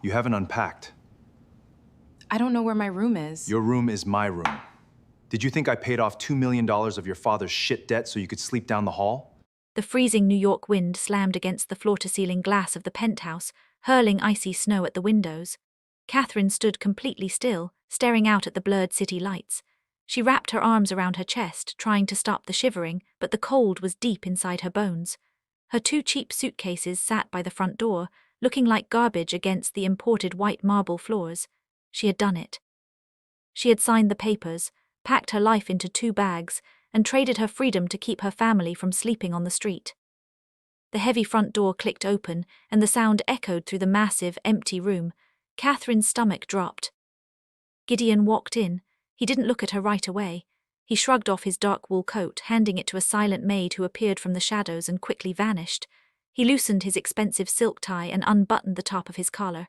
You haven't unpacked. I don't know where my room is. Your room is my room. Did you think I paid off $2 million of your father's shit debt so you could sleep down the hall? The freezing New York wind slammed against the floor-to-ceiling glass of the penthouse, hurling icy snow at the windows. Catherine stood completely still, staring out at the blurred city lights. She wrapped her arms around her chest, trying to stop the shivering, but the cold was deep inside her bones. Her 2 cheap suitcases sat by the front door, looking like garbage against the imported white marble floors. She had done it. She had signed the papers, packed her life into 2 bags, and traded her freedom to keep her family from sleeping on the street. The heavy front door clicked open, and the sound echoed through the massive, empty room. Catherine's stomach dropped. Gideon walked in. He didn't look at her right away. He shrugged off his dark wool coat, handing it to a silent maid who appeared from the shadows and quickly vanished. He loosened his expensive silk tie and unbuttoned the top of his collar.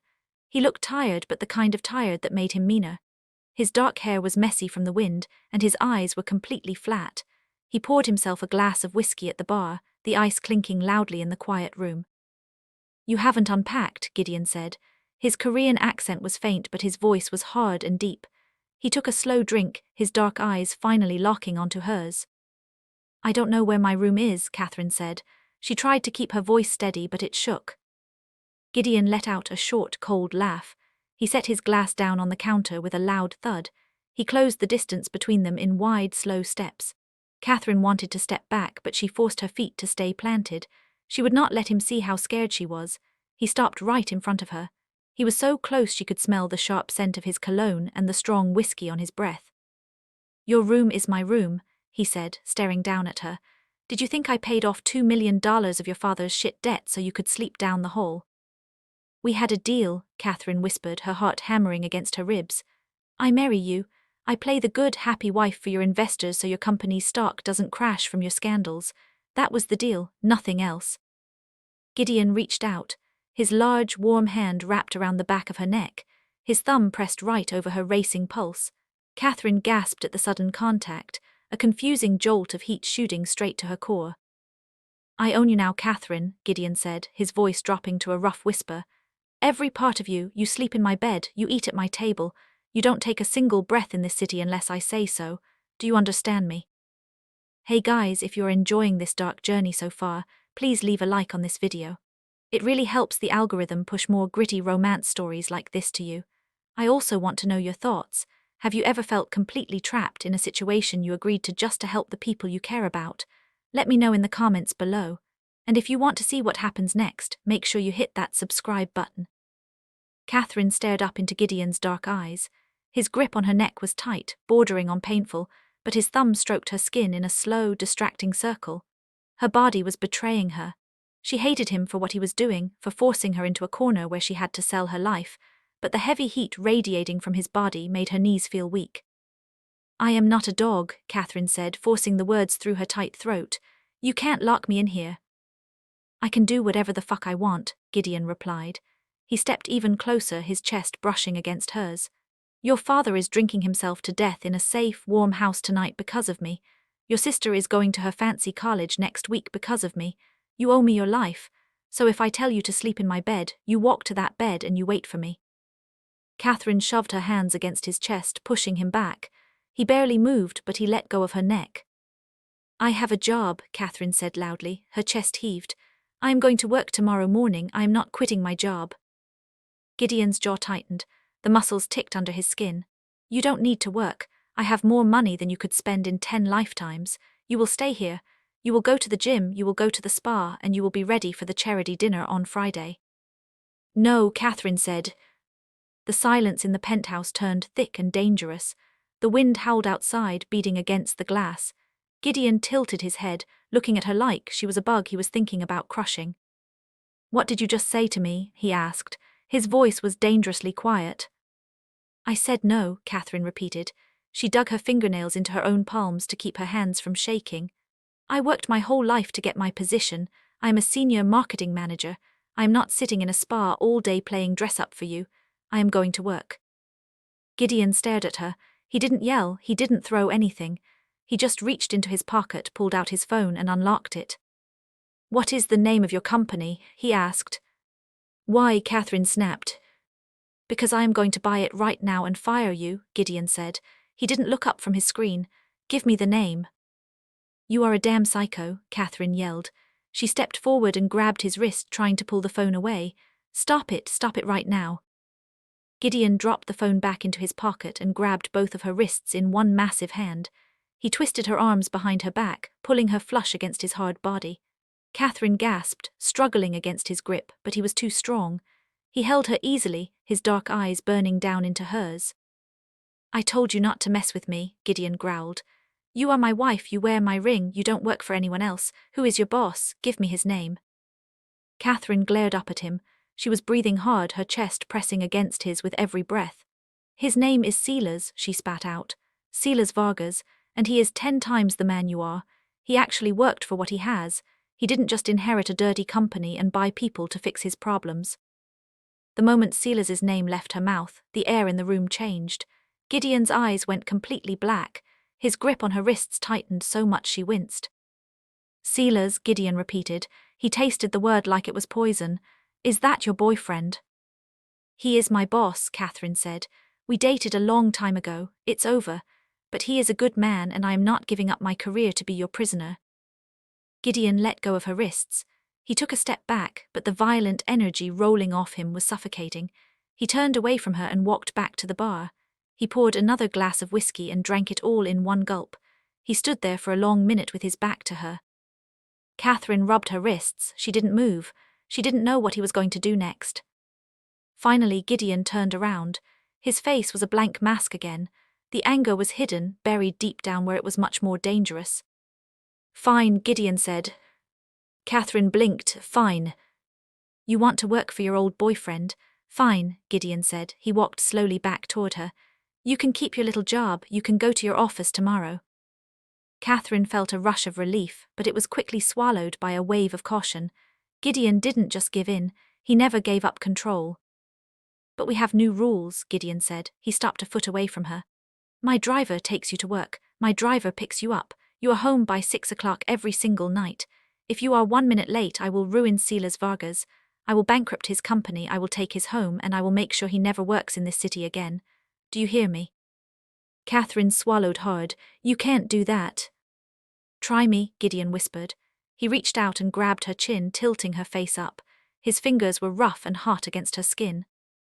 He looked tired, but the kind of tired that made him meaner. His dark hair was messy from the wind, and his eyes were completely flat. He poured himself a glass of whiskey at the bar, the ice clinking loudly in the quiet room. "You haven't unpacked," Gideon said. His Korean accent was faint, but his voice was hard and deep. He took a slow drink, his dark eyes finally locking onto hers. "I don't know where my room is," Catherine said. She tried to keep her voice steady, but it shook. Gideon let out a short, cold laugh. He set his glass down on the counter with a loud thud. He closed the distance between them in wide, slow steps. Catherine wanted to step back, but she forced her feet to stay planted. She would not let him see how scared she was. He stopped right in front of her. He was so close she could smell the sharp scent of his cologne and the strong whiskey on his breath. "Your room is my room," he said, staring down at her. "Did you think I paid off $2 million of your father's shit debt so you could sleep down the hall?" "We had a deal," Catherine whispered, her heart hammering against her ribs. "I marry you. I play the good, happy wife for your investors so your company's stock doesn't crash from your scandals. That was the deal, nothing else." Gideon reached out. His large, warm hand wrapped around the back of her neck. His thumb pressed right over her racing pulse. Catherine gasped at the sudden contact, a confusing jolt of heat shooting straight to her core. "I own you now, Catherine," Gideon said, his voice dropping to a rough whisper. "Every part of you. You sleep in my bed, you eat at my table. You don't take a single breath in this city unless I say so. Do you understand me?" Hey guys, if you're enjoying this dark journey so far, please leave a like on this video. It really helps the algorithm push more gritty romance stories like this to you. I also want to know your thoughts. Have you ever felt completely trapped in a situation you agreed to just to help the people you care about? Let me know in the comments below. And if you want to see what happens next, make sure you hit that subscribe button. Catherine stared up into Gideon's dark eyes. His grip on her neck was tight, bordering on painful, but his thumb stroked her skin in a slow, distracting circle. Her body was betraying her. She hated him for what he was doing, for forcing her into a corner where she had to sell her life, but the heavy heat radiating from his body made her knees feel weak. "I am not a dog," Catherine said, forcing the words through her tight throat. "You can't lock me in here." "I can do whatever the fuck I want," Gideon replied. He stepped even closer, his chest brushing against hers. "Your father is drinking himself to death in a safe, warm house tonight because of me. Your sister is going to her fancy college next week because of me. You owe me your life, so if I tell you to sleep in my bed, you walk to that bed and you wait for me." Catherine shoved her hands against his chest, pushing him back. He barely moved, but he let go of her neck. "I have a job," Catherine said loudly, her chest heaved. "I am going to work tomorrow morning. I am not quitting my job." Gideon's jaw tightened. The muscles ticked under his skin. "You don't need to work. I have more money than you could spend in 10 lifetimes. You will stay here. You will go to the gym, you will go to the spa, and you will be ready for the charity dinner on Friday." "No," Catherine said. The silence in the penthouse turned thick and dangerous. The wind howled outside, beating against the glass. Gideon tilted his head, looking at her like she was a bug he was thinking about crushing. "What did you just say to me?" he asked. His voice was dangerously quiet. "I said no," Catherine repeated. She dug her fingernails into her own palms to keep her hands from shaking. "I worked my whole life to get my position. I am a senior marketing manager. I am not sitting in a spa all day playing dress-up for you. I am going to work." Gideon stared at her. He didn't yell, he didn't throw anything. He just reached into his pocket, pulled out his phone and unlocked it. "What is the name of your company?" he asked. "Why?" Catherine snapped. Because I am going to buy it right now and fire you, Gideon said. He didn't look up from his screen. Give me the name. You are a damn psycho, Catherine yelled. She stepped forward and grabbed his wrist, trying to pull the phone away. Stop it right now. Gideon dropped the phone back into his pocket and grabbed both of her wrists in one massive hand. He twisted her arms behind her back, pulling her flush against his hard body. Catherine gasped, struggling against his grip, but he was too strong. He held her easily, his dark eyes burning down into hers. I told you not to mess with me, Gideon growled. You are my wife, you wear my ring, you don't work for anyone else. Who is your boss? Give me his name. Catherine glared up at him. She was breathing hard, her chest pressing against his with every breath. His name is Silas, she spat out. Silas Vargas, and he is 10 times the man you are. He actually worked for what he has. He didn't just inherit a dirty company and buy people to fix his problems. The moment Silas's name left her mouth, the air in the room changed. Gideon's eyes went completely black. His grip on her wrists tightened so much she winced. Silas, Gideon repeated. He tasted the word like it was poison. Is that your boyfriend? He is my boss, Catherine said. We dated a long time ago. It's over. But he is a good man and I am not giving up my career to be your prisoner. Gideon let go of her wrists. He took a step back, but the violent energy rolling off him was suffocating. He turned away from her and walked back to the bar. He poured another glass of whiskey and drank it all in one gulp. He stood there for a long minute with his back to her. Catherine rubbed her wrists. She didn't move. She didn't know what he was going to do next. Finally, Gideon turned around. His face was a blank mask again. The anger was hidden, buried deep down where it was much more dangerous. Fine, Gideon said. Catherine blinked. Fine. You want to work for your old boyfriend? Fine, Gideon said. He walked slowly back toward her. You can keep your little job. You can go to your office tomorrow. Catherine felt a rush of relief, but it was quickly swallowed by a wave of caution. Gideon didn't just give in. He never gave up control. But we have new rules, Gideon said. He stopped a foot away from her. My driver takes you to work. My driver picks you up. You are home by 6 o'clock every single night. If you are 1 minute late, I will ruin Silas Vargas. I will bankrupt his company, I will take his home, and I will make sure he never works in this city again. Do you hear me? Catherine swallowed hard. You can't do that. Try me, Gideon whispered. He reached out and grabbed her chin, tilting her face up. His fingers were rough and hot against her skin.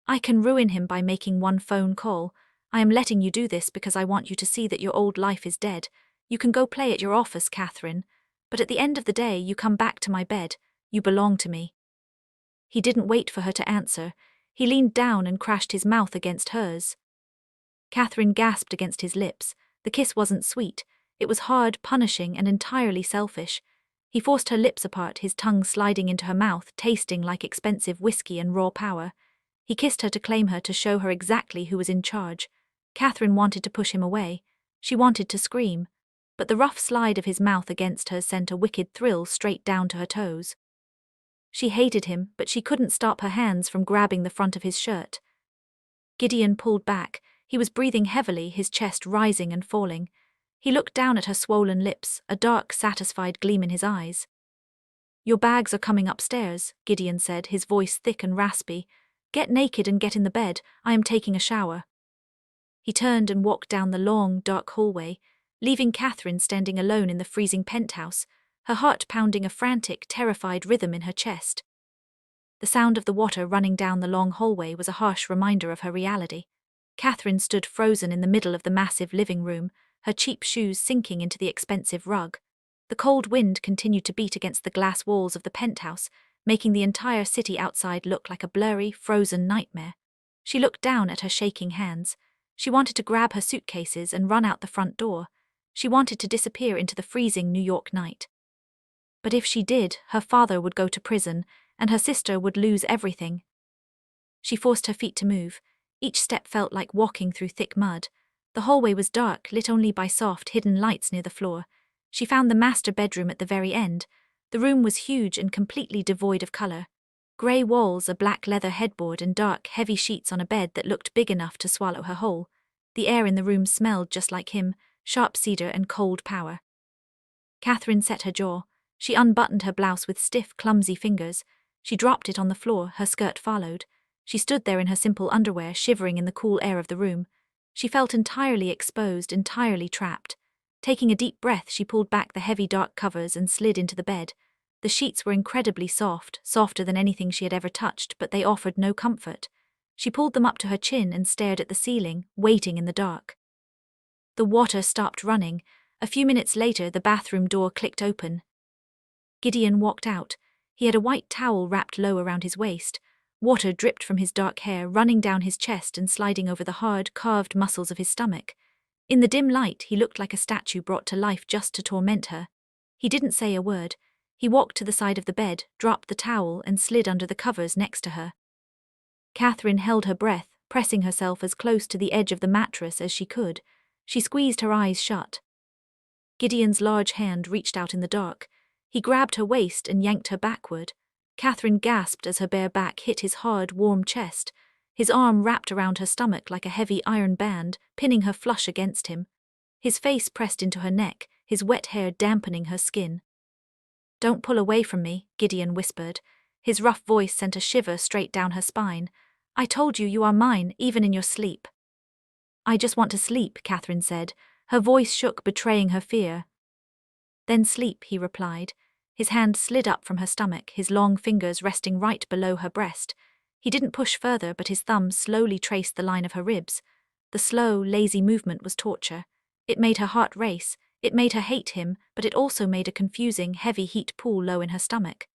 I can ruin him by making one phone call. I am letting you do this because I want you to see that your old life is dead. You can go play at your office, Catherine. But at the end of the day, you come back to my bed. You belong to me. He didn't wait for her to answer. He leaned down and crashed his mouth against hers. Catherine gasped against his lips. The kiss wasn't sweet. It was hard, punishing, and entirely selfish. He forced her lips apart, his tongue sliding into her mouth, tasting like expensive whiskey and raw power. He kissed her to claim her, to show her exactly who was in charge. Catherine wanted to push him away. She wanted to scream. But the rough slide of his mouth against hers sent a wicked thrill straight down to her toes. She hated him, but she couldn't stop her hands from grabbing the front of his shirt. Gideon pulled back. He was breathing heavily, his chest rising and falling. He looked down at her swollen lips, a dark, satisfied gleam in his eyes. Your bags are coming upstairs, Gideon said, his voice thick and raspy. Get naked and get in the bed. I am taking a shower. He turned and walked down the long, dark hallway, leaving Catherine standing alone in the freezing penthouse, her heart pounding a frantic, terrified rhythm in her chest. The sound of the water running down the long hallway was a harsh reminder of her reality. Catherine stood frozen in the middle of the massive living room, her cheap shoes sinking into the expensive rug. The cold wind continued to beat against the glass walls of the penthouse, making the entire city outside look like a blurry, frozen nightmare. She looked down at her shaking hands. She wanted to grab her suitcases and run out the front door. She wanted to disappear into the freezing New York night. But if she did, her father would go to prison, and her sister would lose everything. She forced her feet to move. Each step felt like walking through thick mud. The hallway was dark, lit only by soft, hidden lights near the floor. She found the master bedroom at the very end. The room was huge and completely devoid of color. Grey walls, a black leather headboard, and dark, heavy sheets on a bed that looked big enough to swallow her whole. The air in the room smelled just like him, sharp cedar and cold power. Catherine set her jaw. She unbuttoned her blouse with stiff, clumsy fingers. She dropped it on the floor, her skirt followed. She stood there in her simple underwear, shivering in the cool air of the room. She felt entirely exposed, entirely trapped. Taking a deep breath, she pulled back the heavy dark covers and slid into the bed. The sheets were incredibly soft, softer than anything she had ever touched, but they offered no comfort. She pulled them up to her chin and stared at the ceiling, waiting in the dark. The water stopped running. A few minutes later, the bathroom door clicked open. Gideon walked out. He had a white towel wrapped low around his waist. Water dripped from his dark hair, running down his chest and sliding over the hard, carved muscles of his stomach. In the dim light, he looked like a statue brought to life just to torment her. He didn't say a word. He walked to the side of the bed, dropped the towel, and slid under the covers next to her. Catherine held her breath, pressing herself as close to the edge of the mattress as she could. She squeezed her eyes shut. Gideon's large hand reached out in the dark. He grabbed her waist and yanked her backward. Catherine gasped as her bare back hit his hard, warm chest. His arm wrapped around her stomach like a heavy iron band, pinning her flush against him. His face pressed into her neck, his wet hair dampening her skin. "Don't pull away from me," Gideon whispered. His rough voice sent a shiver straight down her spine. "I told you are mine, even in your sleep." "I just want to sleep," Catherine said. Her voice shook, betraying her fear. "Then sleep," he replied. His hand slid up from her stomach, his long fingers resting right below her breast. He didn't push further, but his thumb slowly traced the line of her ribs. The slow, lazy movement was torture. It made her heart race. It made her hate him, but it also made a confusing, heavy heat pool low in her stomach.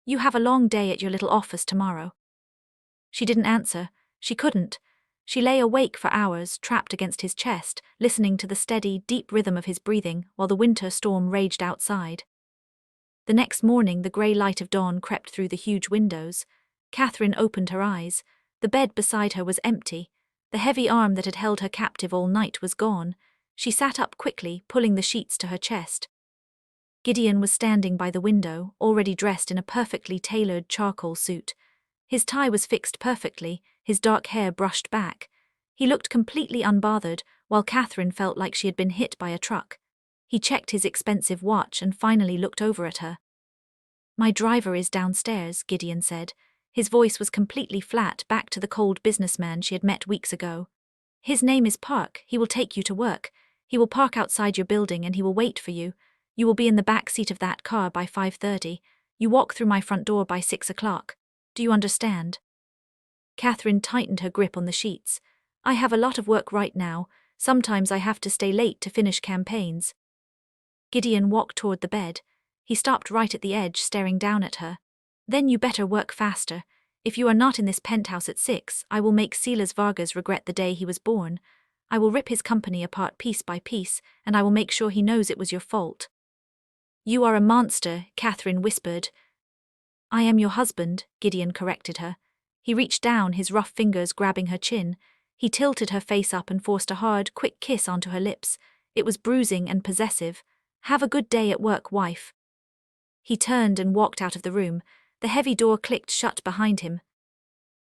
"You have a long day at your little office tomorrow." She didn't answer. She couldn't. She lay awake for hours, trapped against his chest, listening to the steady, deep rhythm of his breathing while the winter storm raged outside. The next morning, the grey light of dawn crept through the huge windows. Catherine opened her eyes. The bed beside her was empty. The heavy arm that had held her captive all night was gone. She sat up quickly, pulling the sheets to her chest. Gideon was standing by the window, already dressed in a perfectly tailored charcoal suit. His tie was fixed perfectly, his dark hair brushed back. He looked completely unbothered, while Catherine felt like she had been hit by a truck. He checked his expensive watch and finally looked over at her. "My driver is downstairs," Gideon said. His voice was completely flat, back to the cold businessman she had met weeks ago. "His name is Park. He will take you to work. He will park outside your building and he will wait for you. You will be in the back seat of that car by 5:30. You walk through my front door by 6 o'clock. Do you understand?" Catherine tightened her grip on the sheets. "I have a lot of work right now. Sometimes I have to stay late to finish campaigns." Gideon walked toward the bed. He stopped right at the edge, staring down at her. "Then you better work faster. If you are not in this penthouse at 6, I will make Silas Vargas regret the day he was born. I will rip his company apart piece by piece, and I will make sure he knows it was your fault." "You are a monster," Catherine whispered. "I am your husband," Gideon corrected her. He reached down, his rough fingers grabbing her chin. He tilted her face up and forced a hard, quick kiss onto her lips. It was bruising and possessive. "Have a good day at work, wife." He turned and walked out of the room. The heavy door clicked shut behind him.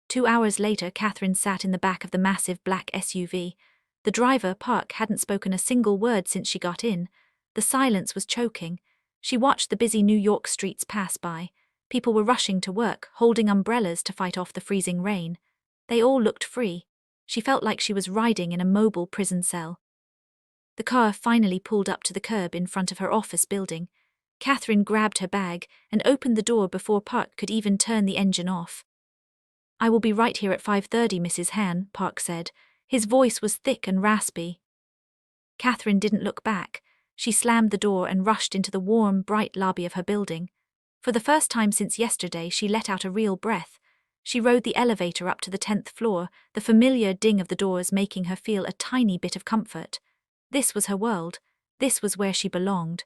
2 hours later, Catherine sat in the back of the massive black SUV. The driver, Park, hadn't spoken a single word since she got in. The silence was choking. She watched the busy New York streets pass by. People were rushing to work, holding umbrellas to fight off the freezing rain. They all looked free. She felt like she was riding in a mobile prison cell. The car finally pulled up to the curb in front of her office building. Catherine grabbed her bag and opened the door before Park could even turn the engine off. "I will be right here at 5:30, Mrs. Han," Park said. His voice was thick and raspy. Catherine didn't look back. She slammed the door and rushed into the warm, bright lobby of her building. For the first time since yesterday, she let out a real breath. She rode the elevator up to the 10th floor, the familiar ding of the doors making her feel a tiny bit of comfort. This was her world. This was where she belonged.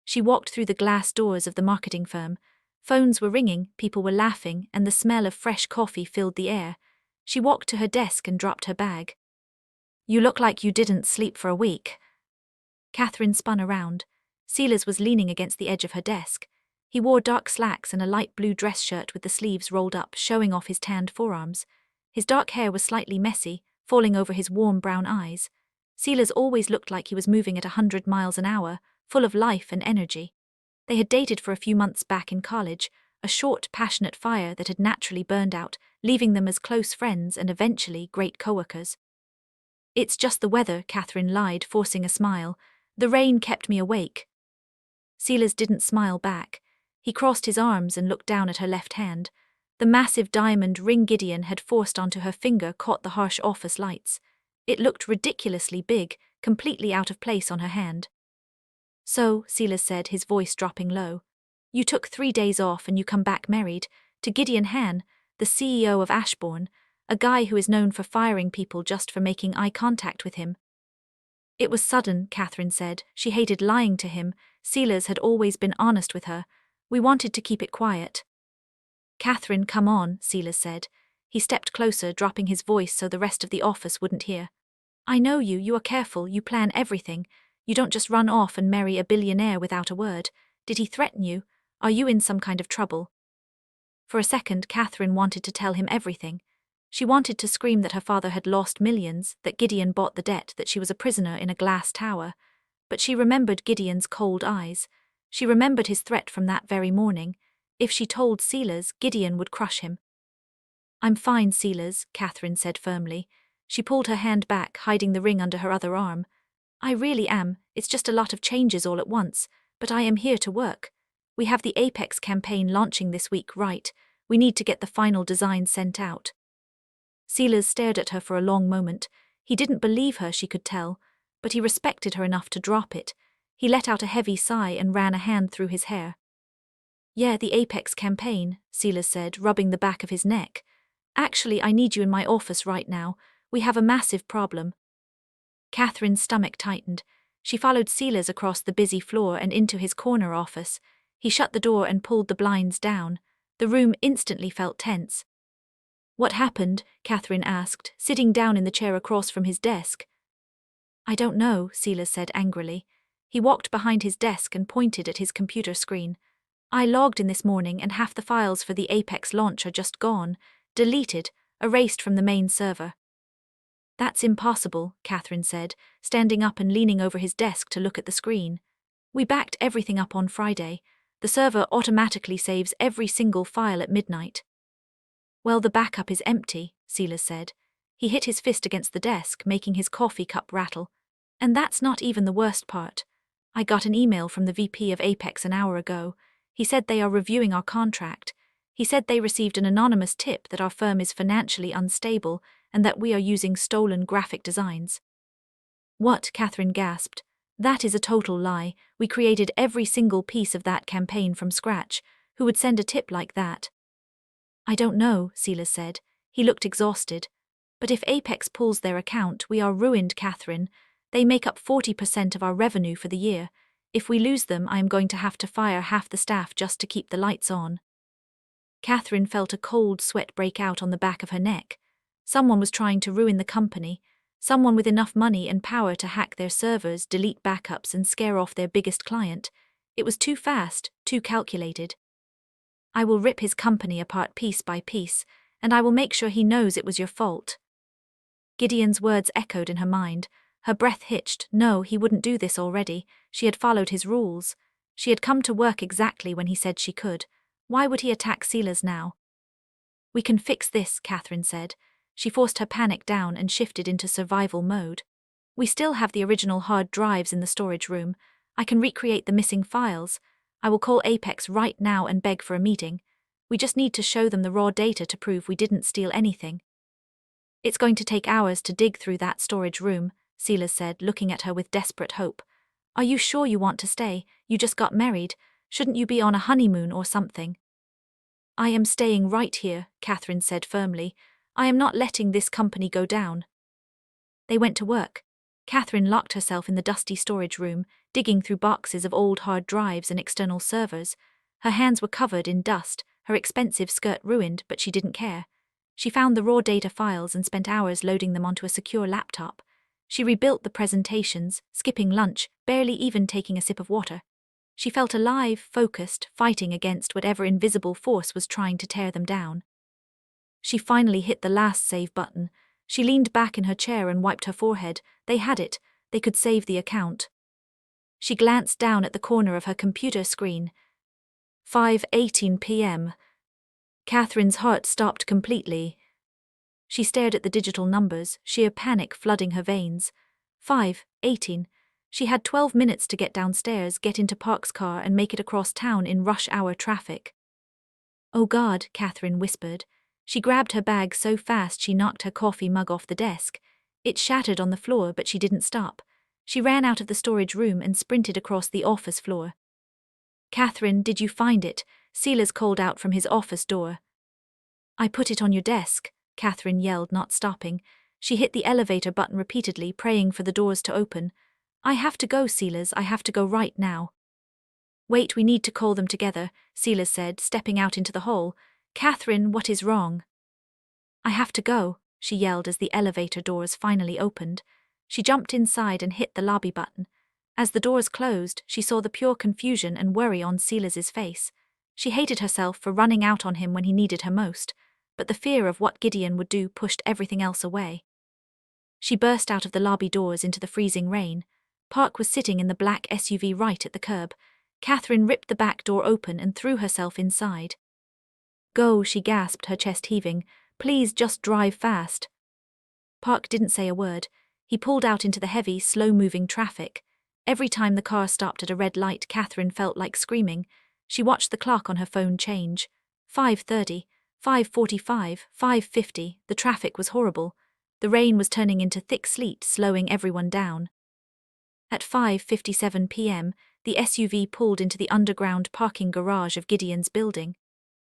She walked through the glass doors of the marketing firm. Phones were ringing, people were laughing, and the smell of fresh coffee filled the air. She walked to her desk and dropped her bag. "You look like you didn't sleep for a week." Catherine spun around. Silas was leaning against the edge of her desk. He wore dark slacks and a light blue dress shirt with the sleeves rolled up, showing off his tanned forearms. His dark hair was slightly messy, falling over his warm brown eyes. Silas always looked like he was moving at 100 miles an hour, full of life and energy. They had dated for a few months back in college, a short, passionate fire that had naturally burned out, leaving them as close friends and eventually great coworkers. It's just the weather, Catherine lied, forcing a smile. The rain kept me awake. Silas didn't smile back. He crossed his arms and looked down at her left hand. The massive diamond ring Gideon had forced onto her finger caught the harsh office lights. It looked ridiculously big, completely out of place on her hand. So, Silas said, his voice dropping low, you took 3 days off and you come back married to Gideon Han, the CEO of Ashbourne, a guy who is known for firing people just for making eye contact with him. It was sudden, Catherine said. She hated lying to him. Silas had always been honest with her. We wanted to keep it quiet. Catherine, come on, Silas said. He stepped closer, dropping his voice so the rest of the office wouldn't hear. I know you, you are careful, you plan everything. You don't just run off and marry a billionaire without a word. Did he threaten you? Are you in some kind of trouble? For a second, Catherine wanted to tell him everything. She wanted to scream that her father had lost millions, that Gideon bought the debt, that she was a prisoner in a glass tower. But she remembered Gideon's cold eyes. She remembered his threat from that very morning. If she told Silas, Gideon would crush him. I'm fine, Silas, Catherine said firmly. She pulled her hand back, hiding the ring under her other arm. I really am. It's just a lot of changes all at once, but I am here to work. We have the Apex campaign launching this week, right? We need to get the final design sent out. Silas stared at her for a long moment. He didn't believe her, she could tell, but he respected her enough to drop it. He let out a heavy sigh and ran a hand through his hair. Yeah, the Apex campaign, Silas said, rubbing the back of his neck. Actually, I need you in my office right now. We have a massive problem. Catherine's stomach tightened. She followed Silas across the busy floor and into his corner office. He shut the door and pulled the blinds down. The room instantly felt tense. What happened? Catherine asked, sitting down in the chair across from his desk. I don't know, Silas said angrily. He walked behind his desk and pointed at his computer screen. I logged in this morning and half the files for the Apex launch are just gone, deleted, erased from the main server. That's impossible, Catherine said, standing up and leaning over his desk to look at the screen. We backed everything up on Friday. The server automatically saves every single file at midnight. Well, the backup is empty, Silas said. He hit his fist against the desk, making his coffee cup rattle. And that's not even the worst part. I got an email from the VP of Apex an hour ago. He said they are reviewing our contract. He said they received an anonymous tip that our firm is financially unstable and that we are using stolen graphic designs. What? Catherine gasped. That is a total lie. We created every single piece of that campaign from scratch. Who would send a tip like that? I don't know, Silas said. He looked exhausted. But if Apex pulls their account, we are ruined, Catherine. They make up 40% of our revenue for the year. If we lose them, I am going to have to fire half the staff just to keep the lights on. Catherine felt a cold sweat break out on the back of her neck. Someone was trying to ruin the company. Someone with enough money and power to hack their servers, delete backups, and scare off their biggest client. It was too fast, too calculated. I will rip his company apart piece by piece, and I will make sure he knows it was your fault. Gideon's words echoed in her mind. Her breath hitched. No, he wouldn't do this already. She had followed his rules. She had come to work exactly when he said she could. Why would he attack Silas now? We can fix this, Catherine said. She forced her panic down and shifted into survival mode. We still have the original hard drives in the storage room. I can recreate the missing files. I will call Apex right now and beg for a meeting. We just need to show them the raw data to prove we didn't steal anything. It's going to take hours to dig through that storage room, Silas said, looking at her with desperate hope. Are you sure you want to stay? You just got married. Shouldn't you be on a honeymoon or something? I am staying right here, Catherine said firmly. I am not letting this company go down. They went to work. Catherine locked herself in the dusty storage room, digging through boxes of old hard drives and external servers. Her hands were covered in dust, her expensive skirt ruined, but she didn't care. She found the raw data files and spent hours loading them onto a secure laptop. She rebuilt the presentations, skipping lunch, barely even taking a sip of water. She felt alive, focused, fighting against whatever invisible force was trying to tear them down. She finally hit the last save button. She leaned back in her chair and wiped her forehead. They had it. They could save the account. She glanced down at the corner of her computer screen. 5:18 p.m. Catherine's heart stopped completely. She stared at the digital numbers, sheer panic flooding her veins. 5:18. She had 12 minutes to get downstairs, get into Park's car, and make it across town in rush hour traffic. "Oh God," Catherine whispered. She grabbed her bag so fast she knocked her coffee mug off the desk. It shattered on the floor, but she didn't stop. She ran out of the storage room and sprinted across the office floor. "Catherine, did you find it?" Silas called out from his office door. "I put it on your desk," Catherine yelled, not stopping. She hit the elevator button repeatedly, praying for the doors to open. "I have to go, Silas, I have to go right now." "Wait, we need to call them together," Silas said, stepping out into the hall. "Catherine, what is wrong?" "I have to go," she yelled as the elevator doors finally opened. She jumped inside and hit the lobby button. As the doors closed, she saw the pure confusion and worry on Silas's face. She hated herself for running out on him when he needed her most, but the fear of what Gideon would do pushed everything else away. She burst out of the lobby doors into the freezing rain. Park was sitting in the black SUV right at the curb. Catherine ripped the back door open and threw herself inside. "Go," she gasped, her chest heaving. "Please just drive fast." Park didn't say a word. He pulled out into the heavy, slow-moving traffic. Every time the car stopped at a red light, Catherine felt like screaming. She watched the clock on her phone change. 5:30, 5:45, 5:50. The traffic was horrible. The rain was turning into thick sleet, slowing everyone down. At 5:57 p.m., the SUV pulled into the underground parking garage of Gideon's building.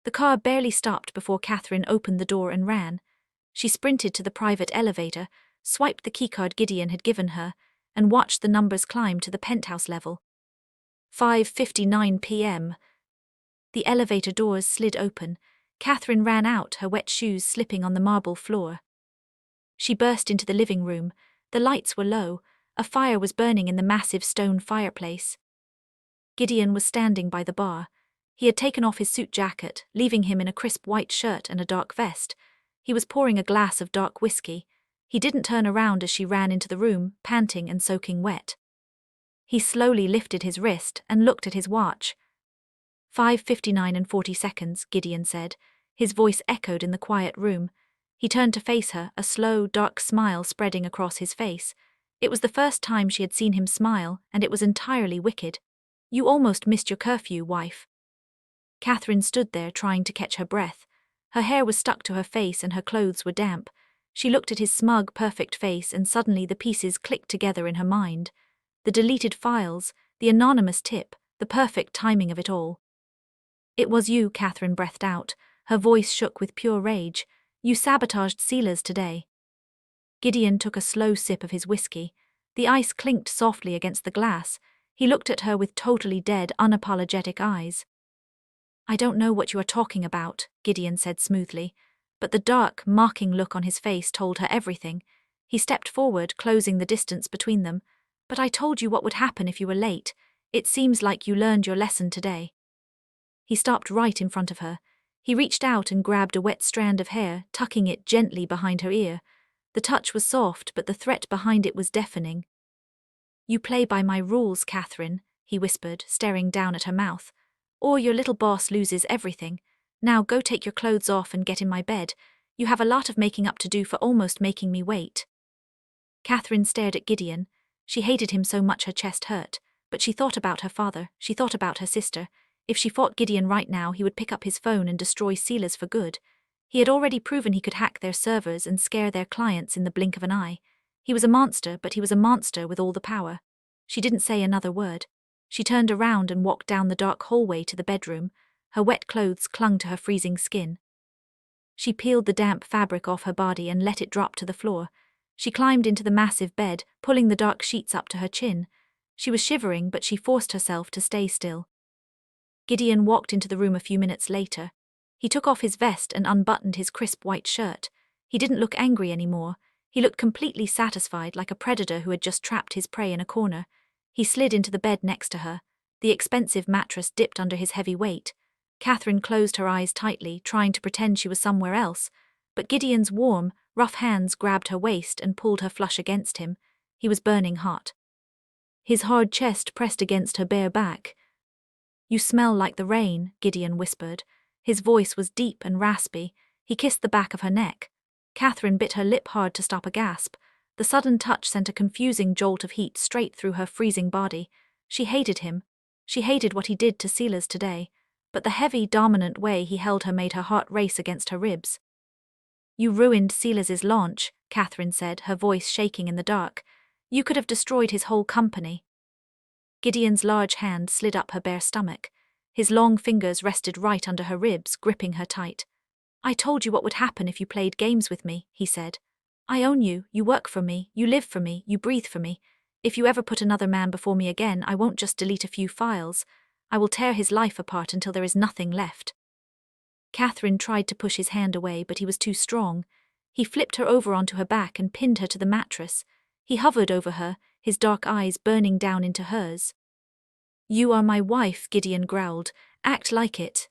The car barely stopped before Catherine opened the door and ran. She sprinted to the private elevator, swiped the keycard Gideon had given her, and watched the numbers climb to the penthouse level. 5:59 p.m. The elevator doors slid open. Catherine ran out, her wet shoes slipping on the marble floor. She burst into the living room. The lights were low. A fire was burning in the massive stone fireplace. Gideon was standing by the bar. He had taken off his suit jacket, leaving him in a crisp white shirt and a dark vest. He was pouring a glass of dark whiskey. He didn't turn around as she ran into the room, panting and soaking wet. He slowly lifted his wrist and looked at his watch. 5:59 and 40 seconds, Gideon said. His voice echoed in the quiet room. He turned to face her, a slow, dark smile spreading across his face. It was the first time she had seen him smile, and it was entirely wicked. "You almost missed your curfew, wife." Catherine stood there, trying to catch her breath. Her hair was stuck to her face and her clothes were damp. She looked at his smug, perfect face, and suddenly the pieces clicked together in her mind. The deleted files, the anonymous tip, the perfect timing of it all. "It was you," Catherine breathed out. Her voice shook with pure rage. "You sabotaged Silas today." Gideon took a slow sip of his whiskey. The ice clinked softly against the glass. He looked at her with totally dead, unapologetic eyes. "I don't know what you are talking about," Gideon said smoothly, but the dark, mocking look on his face told her everything. He stepped forward, closing the distance between them. "But I told you what would happen if you were late. It seems like you learned your lesson today." He stopped right in front of her. He reached out and grabbed a wet strand of hair, tucking it gently behind her ear. The touch was soft, but the threat behind it was deafening. "You play by my rules, Catherine," he whispered, staring down at her mouth. "Or your little boss loses everything. Now go take your clothes off and get in my bed. You have a lot of making up to do for almost making me wait." Catherine stared at Gideon. She hated him so much her chest hurt, but she thought about her father, she thought about her sister. If she fought Gideon right now, he would pick up his phone and destroy Silas for good. He had already proven he could hack their servers and scare their clients in the blink of an eye. He was a monster, but he was a monster with all the power. She didn't say another word. She turned around and walked down the dark hallway to the bedroom. Her wet clothes clung to her freezing skin. She peeled the damp fabric off her body and let it drop to the floor. She climbed into the massive bed, pulling the dark sheets up to her chin. She was shivering, but she forced herself to stay still. Gideon walked into the room a few minutes later. He took off his vest and unbuttoned his crisp white shirt. He didn't look angry anymore. He looked completely satisfied, like a predator who had just trapped his prey in a corner. He slid into the bed next to her. The expensive mattress dipped under his heavy weight. Catherine closed her eyes tightly, trying to pretend she was somewhere else, but Gideon's warm, rough hands grabbed her waist and pulled her flush against him. He was burning hot. His hard chest pressed against her bare back. You smell like the rain, Gideon whispered. His voice was deep and raspy. He kissed the back of her neck. Catherine bit her lip hard to stop a gasp. The sudden touch sent a confusing jolt of heat straight through her freezing body. She hated him. She hated what he did to Silas today. But the heavy, dominant way he held her made her heart race against her ribs. You ruined Silas's launch, Catherine said, her voice shaking in the dark. You could have destroyed his whole company. Gideon's large hand slid up her bare stomach. His long fingers rested right under her ribs, gripping her tight. I told you what would happen if you played games with me, he said. I own you, you work for me, you live for me, you breathe for me. If you ever put another man before me again, I won't just delete a few files. I will tear his life apart until there is nothing left. Catherine tried to push his hand away, but he was too strong. He flipped her over onto her back and pinned her to the mattress. He hovered over her, his dark eyes burning down into hers. You are my wife, Gideon growled. Act like it.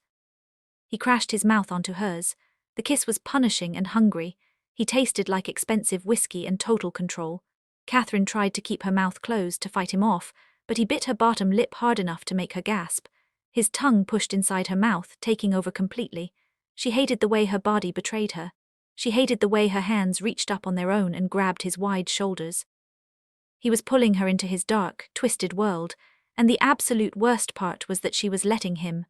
He crashed his mouth onto hers. The kiss was punishing and hungry. He tasted like expensive whiskey and total control. Catherine tried to keep her mouth closed to fight him off, but he bit her bottom lip hard enough to make her gasp. His tongue pushed inside her mouth, taking over completely. She hated the way her body betrayed her. She hated the way her hands reached up on their own and grabbed his wide shoulders. He was pulling her into his dark, twisted world, and the absolute worst part was that she was letting him.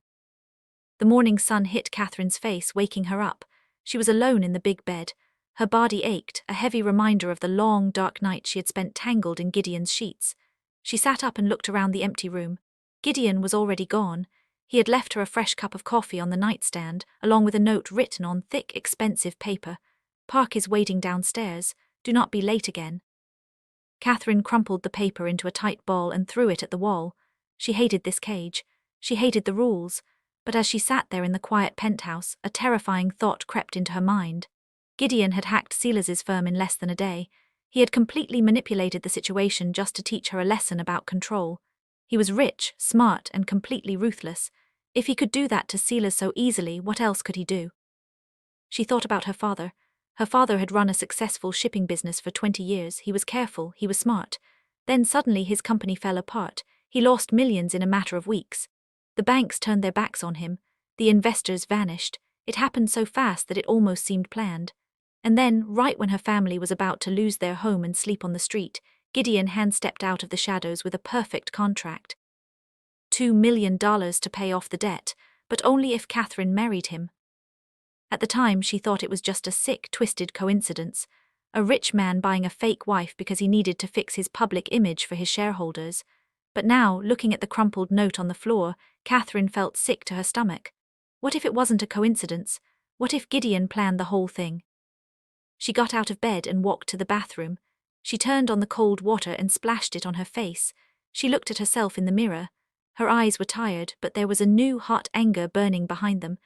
The morning sun hit Catherine's face, waking her up. She was alone in the big bed. Her body ached, a heavy reminder of the long, dark night she had spent tangled in Gideon's sheets. She sat up and looked around the empty room. Gideon was already gone. He had left her a fresh cup of coffee on the nightstand, along with a note written on thick, expensive paper. Park is waiting downstairs. Do not be late again. Catherine crumpled the paper into a tight ball and threw it at the wall. She hated this cage. She hated the rules. But as she sat there in the quiet penthouse, a terrifying thought crept into her mind. Gideon had hacked Silas's firm in less than a day. He had completely manipulated the situation just to teach her a lesson about control. He was rich, smart, and completely ruthless. If he could do that to Silas so easily, what else could he do? She thought about her father. Her father had run a successful shipping business for 20 years. He was careful, he was smart. Then suddenly his company fell apart. He lost millions in a matter of weeks. The banks turned their backs on him. The investors vanished. It happened so fast that it almost seemed planned. And then, right when her family was about to lose their home and sleep on the street, Gideon Han stepped out of the shadows with a perfect contract. $2 million to pay off the debt, but only if Catherine married him. At the time, she thought it was just a sick, twisted coincidence. A rich man buying a fake wife because he needed to fix his public image for his shareholders. But now, looking at the crumpled note on the floor, Catherine felt sick to her stomach. What if it wasn't a coincidence? What if Gideon planned the whole thing? She got out of bed and walked to the bathroom. She turned on the cold water and splashed it on her face. She looked at herself in the mirror. Her eyes were tired, but there was a new hot anger burning behind them.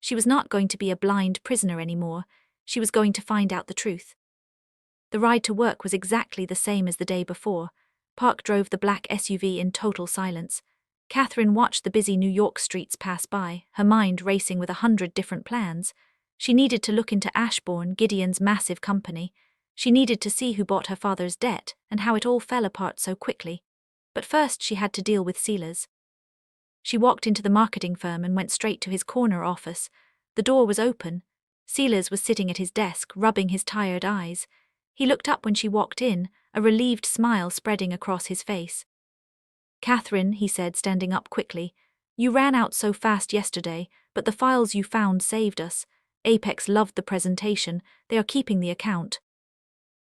She was not going to be a blind prisoner anymore. She was going to find out the truth. The ride to work was exactly the same as the day before. Park drove the black SUV in total silence. Catherine watched the busy New York streets pass by, her mind racing with 100 different plans. She needed to look into Ashbourne, Gideon's massive company. She needed to see who bought her father's debt and how it all fell apart so quickly. But first she had to deal with Silas. She walked into the marketing firm and went straight to his corner office. The door was open. Silas was sitting at his desk, rubbing his tired eyes. He looked up when she walked in, a relieved smile spreading across his face. Catherine, he said, standing up quickly, you ran out so fast yesterday, but the files you found saved us. Apex loved the presentation. They are keeping the account.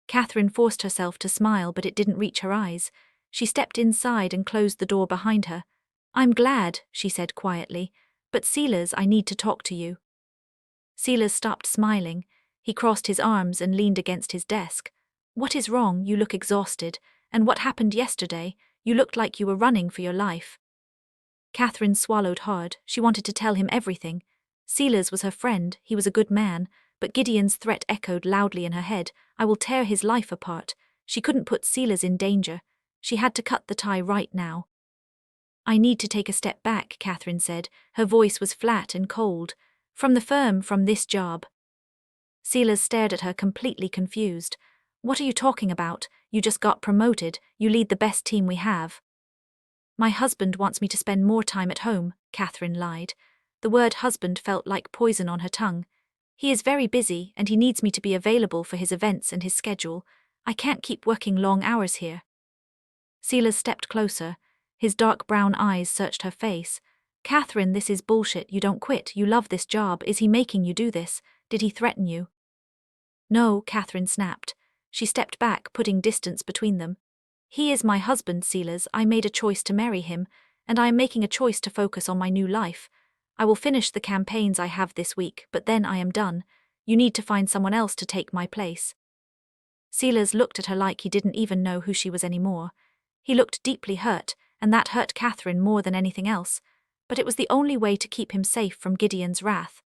Catherine forced herself to smile, but it didn't reach her eyes. She stepped inside and closed the door behind her. I'm glad, she said quietly, but Silas, I need to talk to you. Silas stopped smiling. He crossed his arms and leaned against his desk. What is wrong? You look exhausted. And what happened yesterday? You looked like you were running for your life. Catherine swallowed hard. She wanted to tell him everything. Silas was her friend. He was a good man. But Gideon's threat echoed loudly in her head. I will tear his life apart. She couldn't put Silas in danger. She had to cut the tie right now. I need to take a step back, Catherine said. Her voice was flat and cold. From the firm, from this job. Silas stared at her, completely confused. What are you talking about? You just got promoted. You lead the best team we have. My husband wants me to spend more time at home, Catherine lied. The word husband felt like poison on her tongue. He is very busy and he needs me to be available for his events and his schedule. I can't keep working long hours here. Silas stepped closer. His dark brown eyes searched her face. Catherine, this is bullshit. You don't quit. You love this job. Is he making you do this? Did he threaten you? No, Catherine snapped. She stepped back, putting distance between them. He is my husband, Silas. I made a choice to marry him, and I am making a choice to focus on my new life. I will finish the campaigns I have this week, but then I am done. You need to find someone else to take my place. Silas looked at her like he didn't even know who she was anymore. He looked deeply hurt, and that hurt Catherine more than anything else, but it was the only way to keep him safe from Gideon's wrath.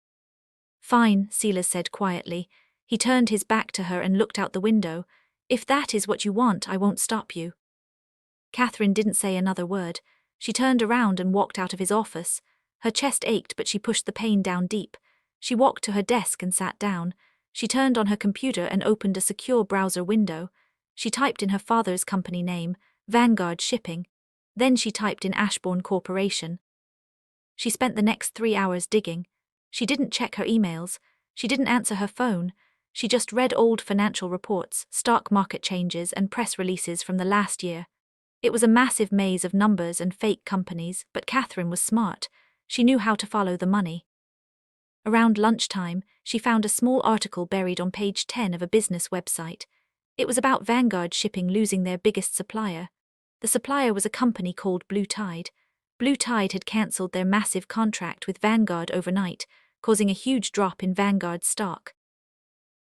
Fine, Silas said quietly. He turned his back to her and looked out the window. If that is what you want, I won't stop you. Catherine didn't say another word. She turned around and walked out of his office. Her chest ached, but she pushed the pain down deep. She walked to her desk and sat down. She turned on her computer and opened a secure browser window. She typed in her father's company name, Vanguard Shipping. Then she typed in Ashbourne Corporation. She spent the next 3 hours digging. She didn't check her emails. She didn't answer her phone. She just read old financial reports, stock market changes, and press releases from the last year. It was a massive maze of numbers and fake companies, but Catherine was smart. She knew how to follow the money. Around lunchtime, she found a small article buried on page 10 of a business website. It was about Vanguard Shipping losing their biggest supplier. The supplier was a company called Blue Tide. Blue Tide had cancelled their massive contract with Vanguard overnight, causing a huge drop in Vanguard's stock.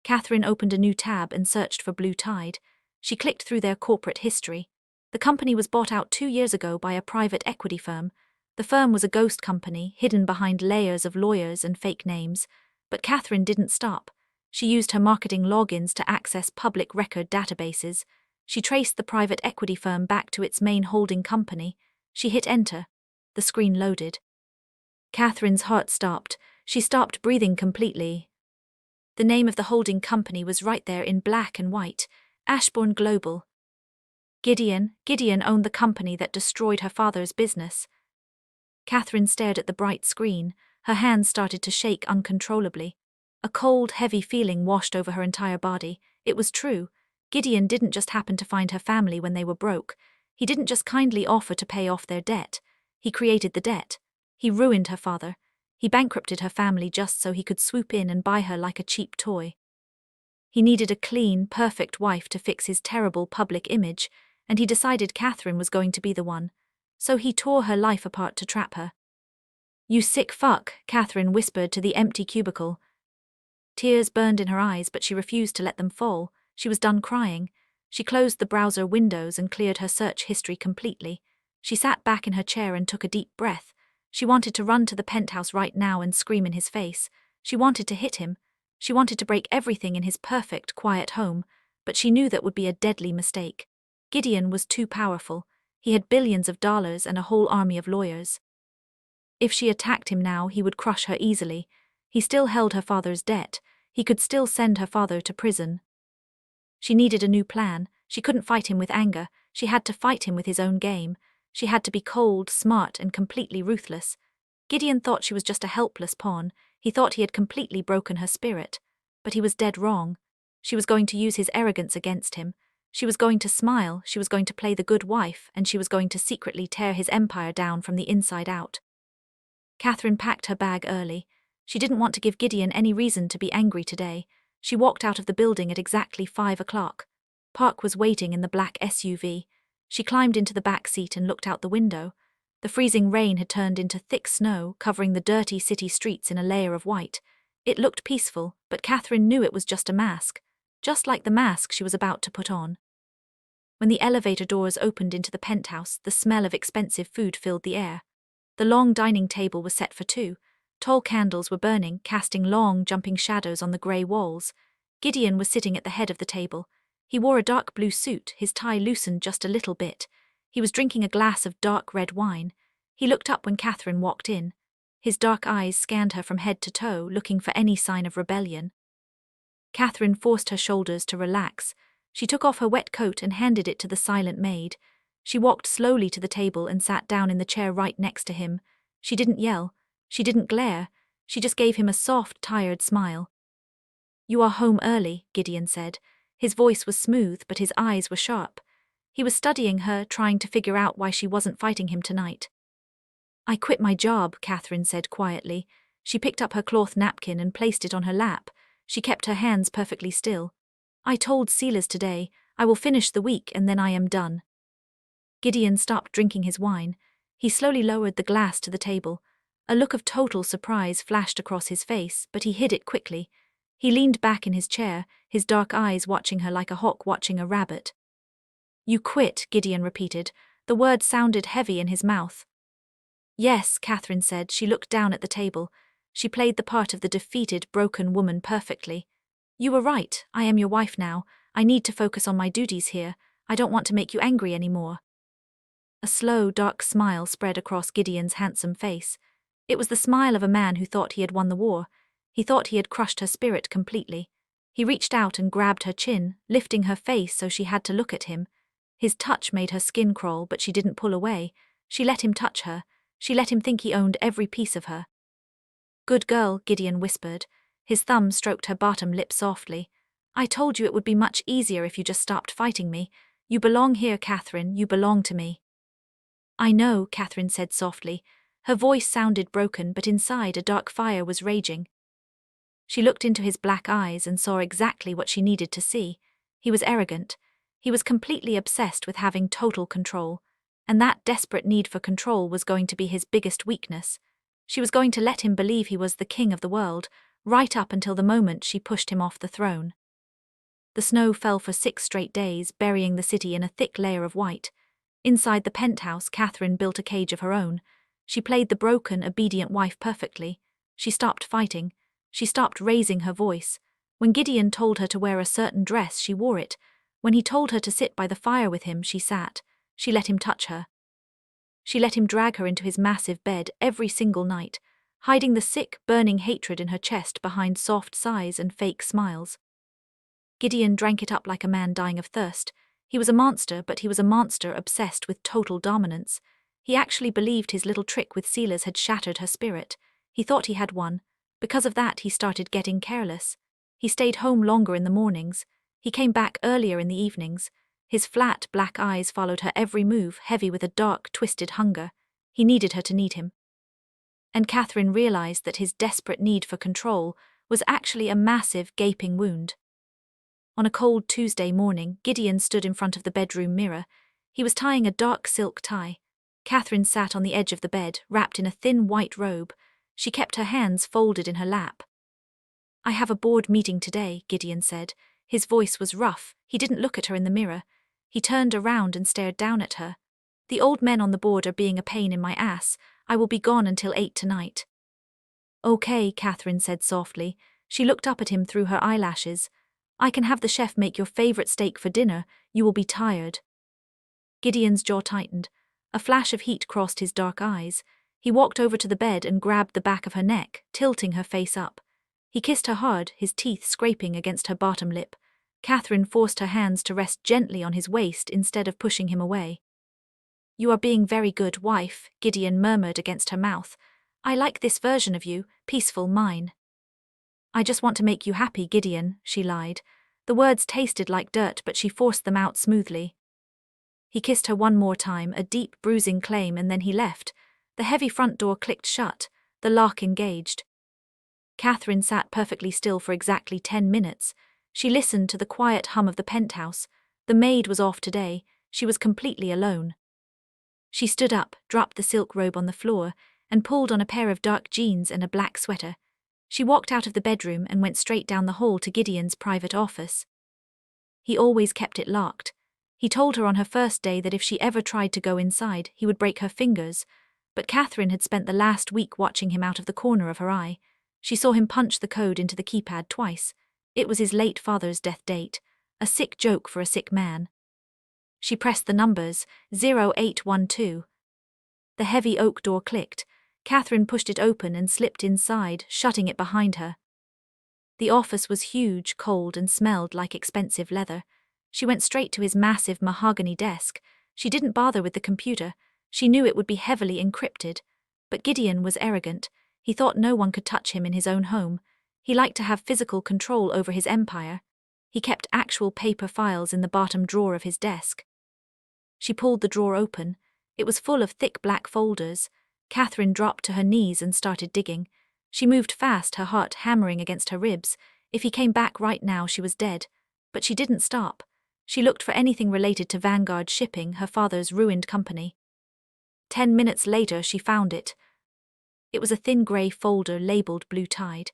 Catherine opened a new tab and searched for Blue Tide. She clicked through their corporate history. The company was bought out 2 years ago by a private equity firm. The firm was a ghost company, hidden behind layers of lawyers and fake names. But Catherine didn't stop. She used her marketing logins to access public record databases. She traced the private equity firm back to its main holding company. She hit enter. The screen loaded. Catherine's heart stopped. She stopped breathing completely. The name of the holding company was right there in black and white, Ashbourne Global. Gideon owned the company that destroyed her father's business. Catherine stared at the bright screen. Her hands started to shake uncontrollably. A cold, heavy feeling washed over her entire body. It was true. Gideon didn't just happen to find her family when they were broke. He didn't just kindly offer to pay off their debt. He created the debt. He ruined her father. He bankrupted her family just so he could swoop in and buy her like a cheap toy. He needed a clean, perfect wife to fix his terrible public image, and he decided Catherine was going to be the one. So he tore her life apart to trap her. You sick fuck, Catherine whispered to the empty cubicle. Tears burned in her eyes, but she refused to let them fall. She was done crying. She closed the browser windows and cleared her search history completely. She sat back in her chair and took a deep breath. She wanted to run to the penthouse right now and scream in his face. She wanted to hit him. She wanted to break everything in his perfect, quiet home, but she knew that would be a deadly mistake. Gideon was too powerful. He had billions of dollars and a whole army of lawyers. If she attacked him now, he would crush her easily. He still held her father's debt. He could still send her father to prison. She needed a new plan. She couldn't fight him with anger. She had to fight him with his own game. She had to be cold, smart, and completely ruthless. Gideon thought she was just a helpless pawn. He thought he had completely broken her spirit. But he was dead wrong. She was going to use his arrogance against him. She was going to smile, she was going to play the good wife, and she was going to secretly tear his empire down from the inside out. Catherine packed her bag early. She didn't want to give Gideon any reason to be angry today. She walked out of the building at exactly 5 o'clock. Park was waiting in the black SUV. She climbed into the back seat and looked out the window. The freezing rain had turned into thick snow, covering the dirty city streets in a layer of white. It looked peaceful, but Catherine knew it was just a mask, just like the mask she was about to put on. When the elevator doors opened into the penthouse, the smell of expensive food filled the air. The long dining table was set for two. Tall candles were burning, casting long, jumping shadows on the grey walls. Gideon was sitting at the head of the table. He wore a dark blue suit, his tie loosened just a little bit. He was drinking a glass of dark red wine. He looked up when Catherine walked in. His dark eyes scanned her from head to toe, looking for any sign of rebellion. Catherine forced her shoulders to relax. She took off her wet coat and handed it to the silent maid. She walked slowly to the table and sat down in the chair right next to him. She didn't yell. She didn't glare. She just gave him a soft, tired smile. "You are home early," Gideon said. His voice was smooth, but his eyes were sharp. He was studying her, trying to figure out why she wasn't fighting him tonight. "I quit my job," Catherine said quietly. She picked up her cloth napkin and placed it on her lap. She kept her hands perfectly still. "I told Silas today, I will finish the week and then I am done." Gideon stopped drinking his wine. He slowly lowered the glass to the table. A look of total surprise flashed across his face, but he hid it quickly. He leaned back in his chair, his dark eyes watching her like a hawk watching a rabbit. "You quit," Gideon repeated. The word sounded heavy in his mouth. "Yes," Catherine said. She looked down at the table. She played the part of the defeated, broken woman perfectly. "You were right. I am your wife now. I need to focus on my duties here. I don't want to make you angry anymore." A slow, dark smile spread across Gideon's handsome face. It was the smile of a man who thought he had won the war. He thought he had crushed her spirit completely. He reached out and grabbed her chin, lifting her face so she had to look at him. His touch made her skin crawl, but she didn't pull away. She let him touch her. She let him think he owned every piece of her. "Good girl," Gideon whispered. His thumb stroked her bottom lip softly. "I told you it would be much easier if you just stopped fighting me. You belong here, Catherine. You belong to me." "I know," Catherine said softly. Her voice sounded broken, but inside a dark fire was raging. She looked into his black eyes and saw exactly what she needed to see. He was arrogant. He was completely obsessed with having total control. And that desperate need for control was going to be his biggest weakness. She was going to let him believe he was the king of the world, right up until the moment she pushed him off the throne. The snow fell for 6 straight days, burying the city in a thick layer of white. Inside the penthouse, Catherine built a cage of her own. She played the broken, obedient wife perfectly. She stopped fighting. She stopped raising her voice. When Gideon told her to wear a certain dress, she wore it. When he told her to sit by the fire with him, she sat. She let him touch her. She let him drag her into his massive bed every single night, hiding the sick, burning hatred in her chest behind soft sighs and fake smiles. Gideon drank it up like a man dying of thirst. He was a monster, but he was a monster obsessed with total dominance. He actually believed his little trick with Silas had shattered her spirit. He thought he had won. Because of that, he started getting careless. He stayed home longer in the mornings. He came back earlier in the evenings. His flat, black eyes followed her every move, heavy with a dark, twisted hunger. He needed her to need him. And Catherine realized that his desperate need for control was actually a massive, gaping wound. On a cold Tuesday morning, Gideon stood in front of the bedroom mirror. He was tying a dark silk tie. Catherine sat on the edge of the bed, wrapped in a thin white robe. She kept her hands folded in her lap. "I have a board meeting today," Gideon said. His voice was rough. He didn't look at her in the mirror. He turned around and stared down at her. "The old men on the board are being a pain in my ass. I will be gone until 8 tonight." "Okay," Catherine said softly. She looked up at him through her eyelashes. "I can have the chef make your favorite steak for dinner. You will be tired." Gideon's jaw tightened. A flash of heat crossed his dark eyes. He walked over to the bed and grabbed the back of her neck, tilting her face up. He kissed her hard, his teeth scraping against her bottom lip. Catherine forced her hands to rest gently on his waist instead of pushing him away. "You are being very good, wife," Gideon murmured against her mouth. "I like this version of you, peaceful mine." "I just want to make you happy, Gideon," she lied. The words tasted like dirt, but she forced them out smoothly. He kissed her one more time, a deep, bruising claim, and then he left. The heavy front door clicked shut, the lock engaged. Catherine sat perfectly still for exactly 10 minutes. She listened to the quiet hum of the penthouse. The maid was off today. She was completely alone. She stood up, dropped the silk robe on the floor, and pulled on a pair of dark jeans and a black sweater. She walked out of the bedroom and went straight down the hall to Gideon's private office. He always kept it locked. He told her on her first day that if she ever tried to go inside, he would break her fingers. But Catherine had spent the last week watching him out of the corner of her eye. She saw him punch the code into the keypad twice. It was his late father's death date, a sick joke for a sick man. She pressed the numbers, 0812. The heavy oak door clicked. Catherine pushed it open and slipped inside, shutting it behind her. The office was huge, cold, and smelled like expensive leather. She went straight to his massive mahogany desk. She didn't bother with the computer. She knew it would be heavily encrypted. But Gideon was arrogant. He thought no one could touch him in his own home. He liked to have physical control over his empire. He kept actual paper files in the bottom drawer of his desk. She pulled the drawer open. It was full of thick black folders. Catherine dropped to her knees and started digging. She moved fast, her heart hammering against her ribs. If he came back right now, she was dead. But she didn't stop. She looked for anything related to Vanguard Shipping, her father's ruined company. 10 minutes later, she found it. It was a thin grey folder labelled Blue Tide.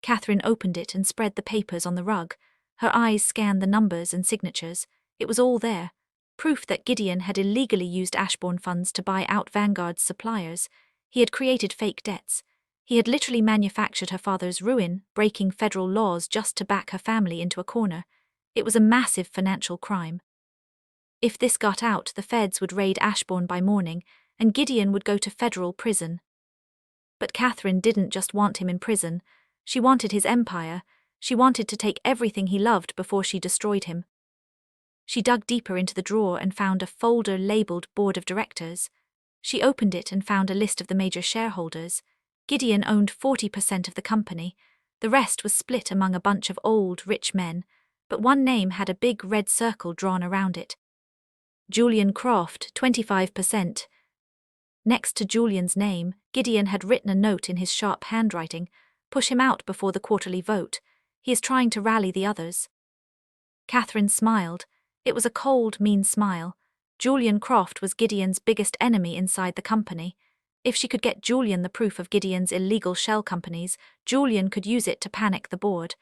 Catherine opened it and spread the papers on the rug. Her eyes scanned the numbers and signatures. It was all there. Proof that Gideon had illegally used Ashbourne funds to buy out Vanguard's suppliers. He had created fake debts. He had literally manufactured her father's ruin, breaking federal laws just to back her family into a corner. It was a massive financial crime. If this got out, the feds would raid Ashbourne by morning, and Gideon would go to federal prison. But Catherine didn't just want him in prison. She wanted his empire. She wanted to take everything he loved before she destroyed him. She dug deeper into the drawer and found a folder labelled Board of Directors. She opened it and found a list of the major shareholders. Gideon owned 40% of the company. The rest was split among a bunch of old, rich men, but one name had a big red circle drawn around it. Julian Croft, 25%. Next to Julian's name, Gideon had written a note in his sharp handwriting. Push him out before the quarterly vote. He is trying to rally the others. Catherine smiled. It was a cold, mean smile. Julian Croft was Gideon's biggest enemy inside the company. If she could get Julian the proof of Gideon's illegal shell companies, Julian could use it to panic the board.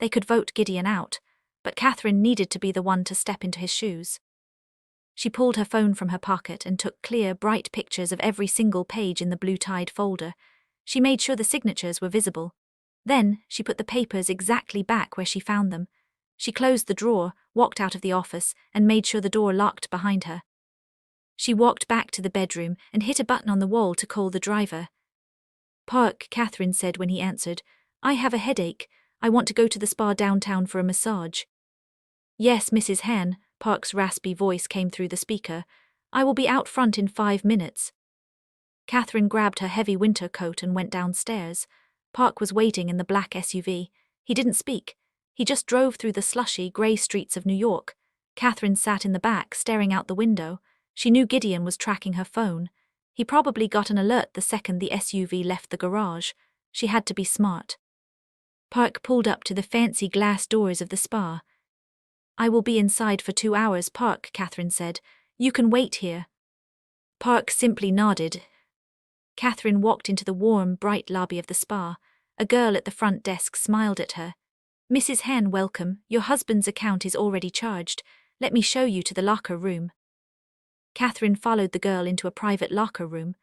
They could vote Gideon out, but Catherine needed to be the one to step into his shoes. She pulled her phone from her pocket and took clear, bright pictures of every single page in the Blue Tide folder. She made sure the signatures were visible. Then, she put the papers exactly back where she found them. She closed the drawer, walked out of the office, and made sure the door locked behind her. She walked back to the bedroom and hit a button on the wall to call the driver. "Park," Catherine said when he answered. "I have a headache. I want to go to the spa downtown for a massage." "Yes, Mrs. Han," Park's raspy voice came through the speaker. "I will be out front in 5 minutes." Catherine grabbed her heavy winter coat and went downstairs. Park was waiting in the black SUV. He didn't speak. He just drove through the slushy, grey streets of New York. Catherine sat in the back, staring out the window. She knew Gideon was tracking her phone. He probably got an alert the second the SUV left the garage. She had to be smart. Park pulled up to the fancy glass doors of the spa. "I will be inside for 2 hours, Park," Catherine said. "You can wait here." Park simply nodded. Catherine walked into the warm, bright lobby of the spa. A girl at the front desk smiled at her. "Mrs. Han, welcome. Your husband's account is already charged. Let me show you to the locker room." Catherine followed the girl into a private locker room.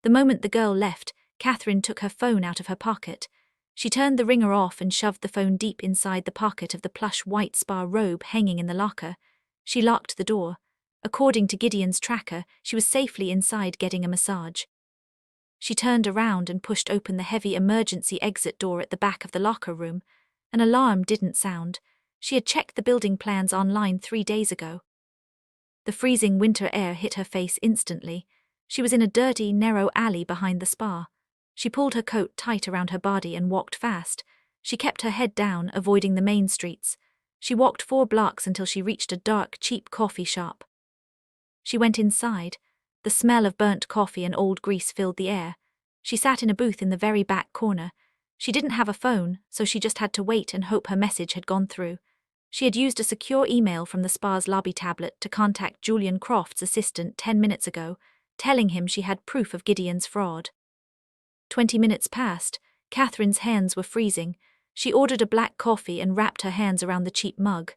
The moment the girl left, Catherine took her phone out of her pocket. She turned the ringer off and shoved the phone deep inside the pocket of the plush white spa robe hanging in the locker. She locked the door. According to Gideon's tracker, she was safely inside getting a massage. She turned around and pushed open the heavy emergency exit door at the back of the locker room. An alarm didn't sound. She had checked the building plans online 3 days ago. The freezing winter air hit her face instantly. She was in a dirty, narrow alley behind the spa. She pulled her coat tight around her body and walked fast. She kept her head down, avoiding the main streets. She walked 4 blocks until she reached a dark, cheap coffee shop. She went inside. The smell of burnt coffee and old grease filled the air. She sat in a booth in the very back corner. She didn't have a phone, so she just had to wait and hope her message had gone through. She had used a secure email from the spa's lobby tablet to contact Julian Croft's assistant 10 minutes ago, telling him she had proof of Gideon's fraud. 20 minutes passed. Catherine's hands were freezing. She ordered a black coffee and wrapped her hands around the cheap mug.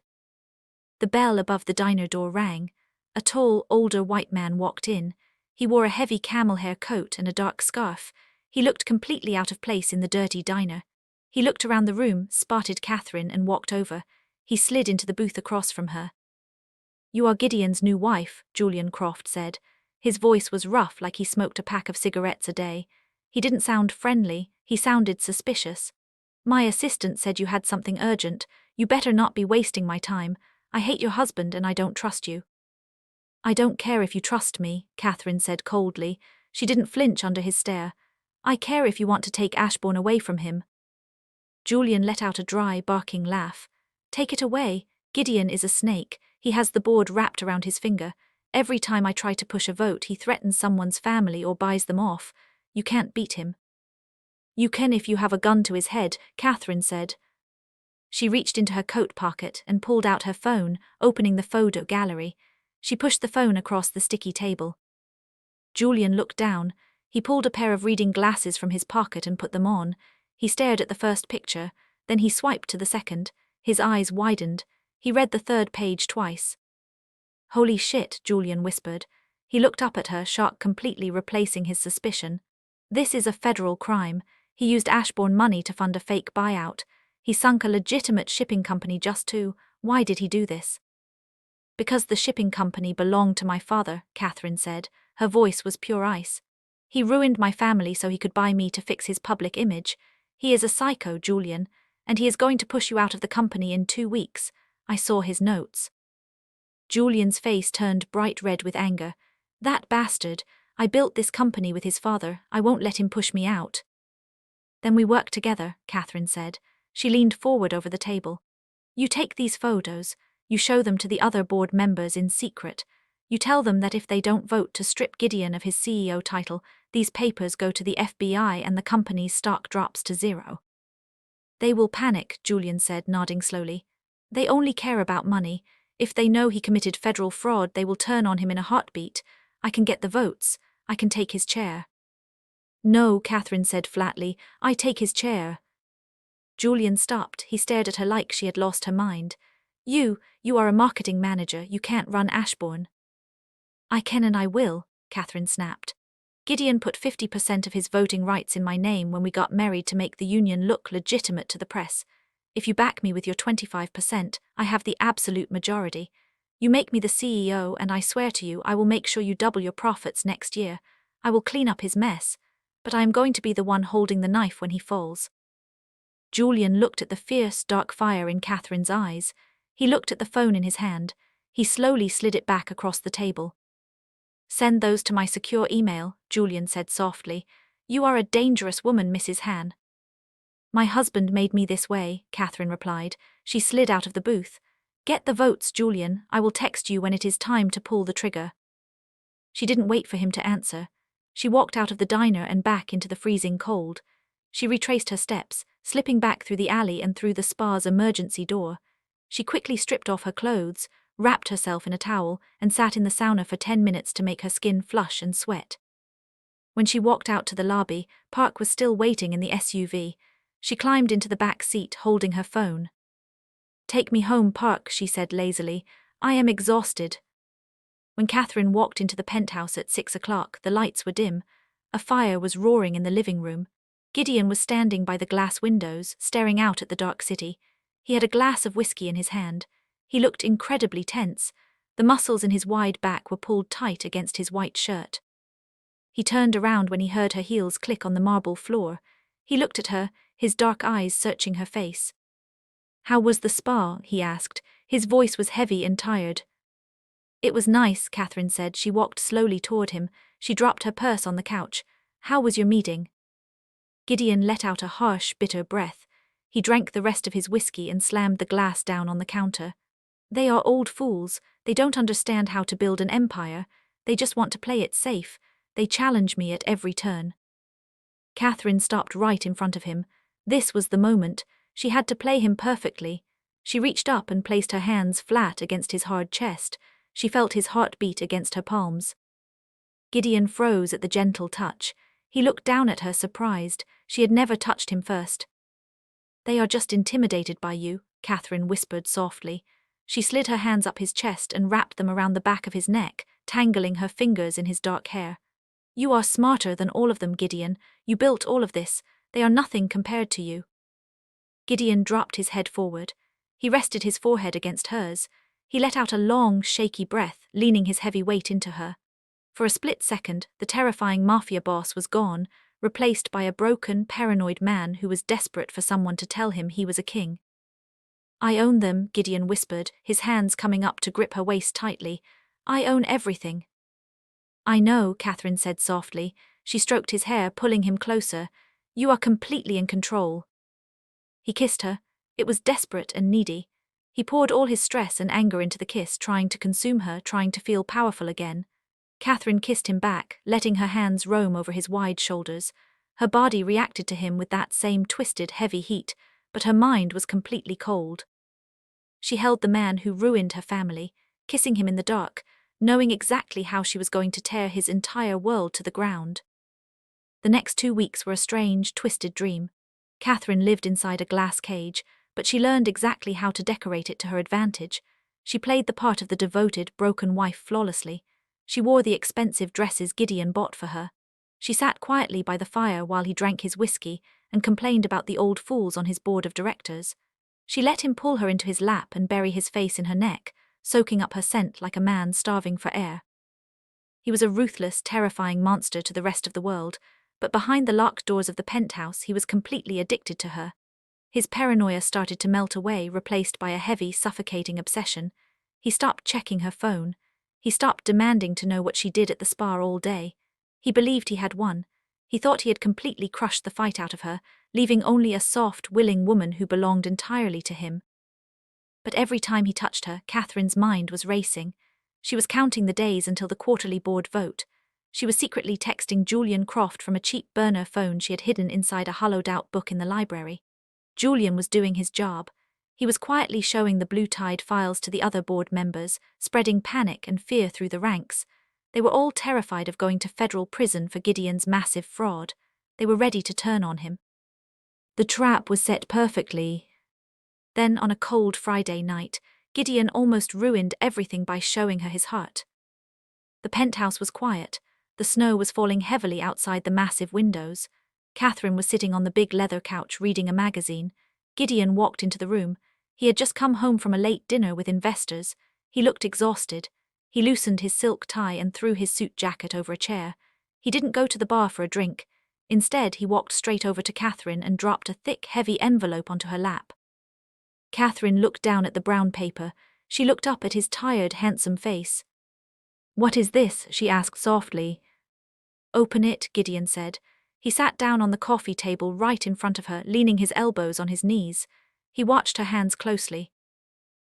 The bell above the diner door rang. A tall, older white man walked in. He wore a heavy camel hair coat and a dark scarf. He looked completely out of place in the dirty diner. He looked around the room, spotted Catherine, and walked over. He slid into the booth across from her. "You are Gideon's new wife," Julian Croft said. His voice was rough, like he smoked a pack of cigarettes a day. He didn't sound friendly, he sounded suspicious. "My assistant said you had something urgent. You better not be wasting my time. I hate your husband and I don't trust you." I don't care if you trust me, Catherine said coldly. She didn't flinch under his stare. I care if you want to take Ashbourne away from him. Julian let out a dry, barking laugh. Take it away. Gideon is a snake. He has the board wrapped around his finger. Every time I try to push a vote, he threatens someone's family or buys them off. You can't beat him. You can if you have a gun to his head, Catherine said. She reached into her coat pocket and pulled out her phone, opening the photo gallery. She pushed the phone across the sticky table. Julian looked down. He pulled a pair of reading glasses from his pocket and put them on. He stared at the first picture, then he swiped to the second. His eyes widened. He read the third page twice. Holy shit, Julian whispered. He looked up at her, shock completely replacing his suspicion. This is a federal crime. He used Ashbourne money to fund a fake buyout. He sunk a legitimate shipping company just to. Why did he do this? Because the shipping company belonged to my father, Catherine said. Her voice was pure ice. He ruined my family so he could buy me to fix his public image. He is a psycho, Julian, and he is going to push you out of the company in 2 weeks. I saw his notes. Julian's face turned bright red with anger. That bastard. I built this company with his father. I won't let him push me out. Then we work together, Catherine said. She leaned forward over the table. You take these photos. You show them to the other board members in secret. You tell them that if they don't vote to strip Gideon of his CEO title, these papers go to the FBI and the company's stock drops to zero. They will panic, Julian said, nodding slowly. They only care about money. If they know he committed federal fraud, they will turn on him in a heartbeat. I can get the votes. I can take his chair. No, Catherine said flatly. I take his chair. Julian stopped. He stared at her like she had lost her mind. You are a marketing manager. You can't run Ashbourne. I can and I will, Catherine snapped. Gideon put 50% of his voting rights in my name when we got married to make the union look legitimate to the press. If you back me with your 25%, I have the absolute majority. You make me the CEO, and I swear to you I will make sure you double your profits next year. I will clean up his mess. But I am going to be the one holding the knife when he falls. Julian looked at the fierce, dark fire in Catherine's eyes. He looked at the phone in his hand. He slowly slid it back across the table. Send those to my secure email, Julian said softly. You are a dangerous woman, Mrs. Han. My husband made me this way, Catherine replied. She slid out of the booth. Get the votes, Julian. I will text you when it is time to pull the trigger. She didn't wait for him to answer. She walked out of the diner and back into the freezing cold. She retraced her steps, slipping back through the alley and through the spa's emergency door. She quickly stripped off her clothes, wrapped herself in a towel, and sat in the sauna for 10 minutes to make her skin flush and sweat. When she walked out to the lobby, Park was still waiting in the SUV. She climbed into the back seat, holding her phone. Take me home, Park, she said lazily. I am exhausted. When Catherine walked into the penthouse at 6 o'clock, the lights were dim. A fire was roaring in the living room. Gideon was standing by the glass windows, staring out at the dark city. He had a glass of whiskey in his hand. He looked incredibly tense. The muscles in his wide back were pulled tight against his white shirt. He turned around when he heard her heels click on the marble floor. He looked at her, his dark eyes searching her face. How was the spa? He asked. His voice was heavy and tired. It was nice, Catherine said. She walked slowly toward him. She dropped her purse on the couch. How was your meeting? Gideon let out a harsh, bitter breath. He drank the rest of his whiskey and slammed the glass down on the counter. They are old fools. They don't understand how to build an empire. They just want to play it safe. They challenge me at every turn. Catherine stopped right in front of him. This was the moment. She had to play him perfectly. She reached up and placed her hands flat against his hard chest. She felt his heart beat against her palms. Gideon froze at the gentle touch. He looked down at her, surprised. She had never touched him first. They are just intimidated by you, Catherine whispered softly. She slid her hands up his chest and wrapped them around the back of his neck, tangling her fingers in his dark hair. You are smarter than all of them, Gideon. You built all of this. They are nothing compared to you. Gideon dropped his head forward. He rested his forehead against hers. He let out a long, shaky breath, leaning his heavy weight into her. For a split second, the terrifying Mafia boss was gone, replaced by a broken, paranoid man who was desperate for someone to tell him he was a king. I own them, Gideon whispered, his hands coming up to grip her waist tightly. I own everything. I know, Catherine said softly. She stroked his hair, pulling him closer. You are completely in control. He kissed her. It was desperate and needy. He poured all his stress and anger into the kiss, trying to consume her, trying to feel powerful again. Catherine kissed him back, letting her hands roam over his wide shoulders. Her body reacted to him with that same twisted, heavy heat, but her mind was completely cold. She held the man who ruined her family, kissing him in the dark, knowing exactly how she was going to tear his entire world to the ground. The next 2 weeks were a strange, twisted dream. Catherine lived inside a glass cage, but she learned exactly how to decorate it to her advantage. She played the part of the devoted, broken wife flawlessly. She wore the expensive dresses Gideon bought for her. She sat quietly by the fire while he drank his whiskey and complained about the old fools on his board of directors. She let him pull her into his lap and bury his face in her neck, soaking up her scent like a man starving for air. He was a ruthless, terrifying monster to the rest of the world, but behind the locked doors of the penthouse he was completely addicted to her. His paranoia started to melt away, replaced by a heavy, suffocating obsession. He stopped checking her phone. He stopped demanding to know what she did at the spa all day. He believed he had won. He thought he had completely crushed the fight out of her, leaving only a soft, willing woman who belonged entirely to him. But every time he touched her, Catherine's mind was racing. She was counting the days until the quarterly board vote. She was secretly texting Julian Croft from a cheap burner phone she had hidden inside a hollowed-out book in the library. Julian was doing his job. He was quietly showing the blue-tied files to the other board members, spreading panic and fear through the ranks. They were all terrified of going to federal prison for Gideon's massive fraud. They were ready to turn on him. The trap was set perfectly. Then, on a cold Friday night, Gideon almost ruined everything by showing her his heart. The penthouse was quiet. The snow was falling heavily outside the massive windows. Catherine was sitting on the big leather couch reading a magazine. Gideon walked into the room. He had just come home from a late dinner with investors. He looked exhausted. He loosened his silk tie and threw his suit jacket over a chair. He didn't go to the bar for a drink. Instead, he walked straight over to Catherine and dropped a thick, heavy envelope onto her lap. Catherine looked down at the brown paper. She looked up at his tired, handsome face. "What is this?" she asked softly. "Open it," Gideon said. He sat down on the coffee table right in front of her, leaning his elbows on his knees. He watched her hands closely.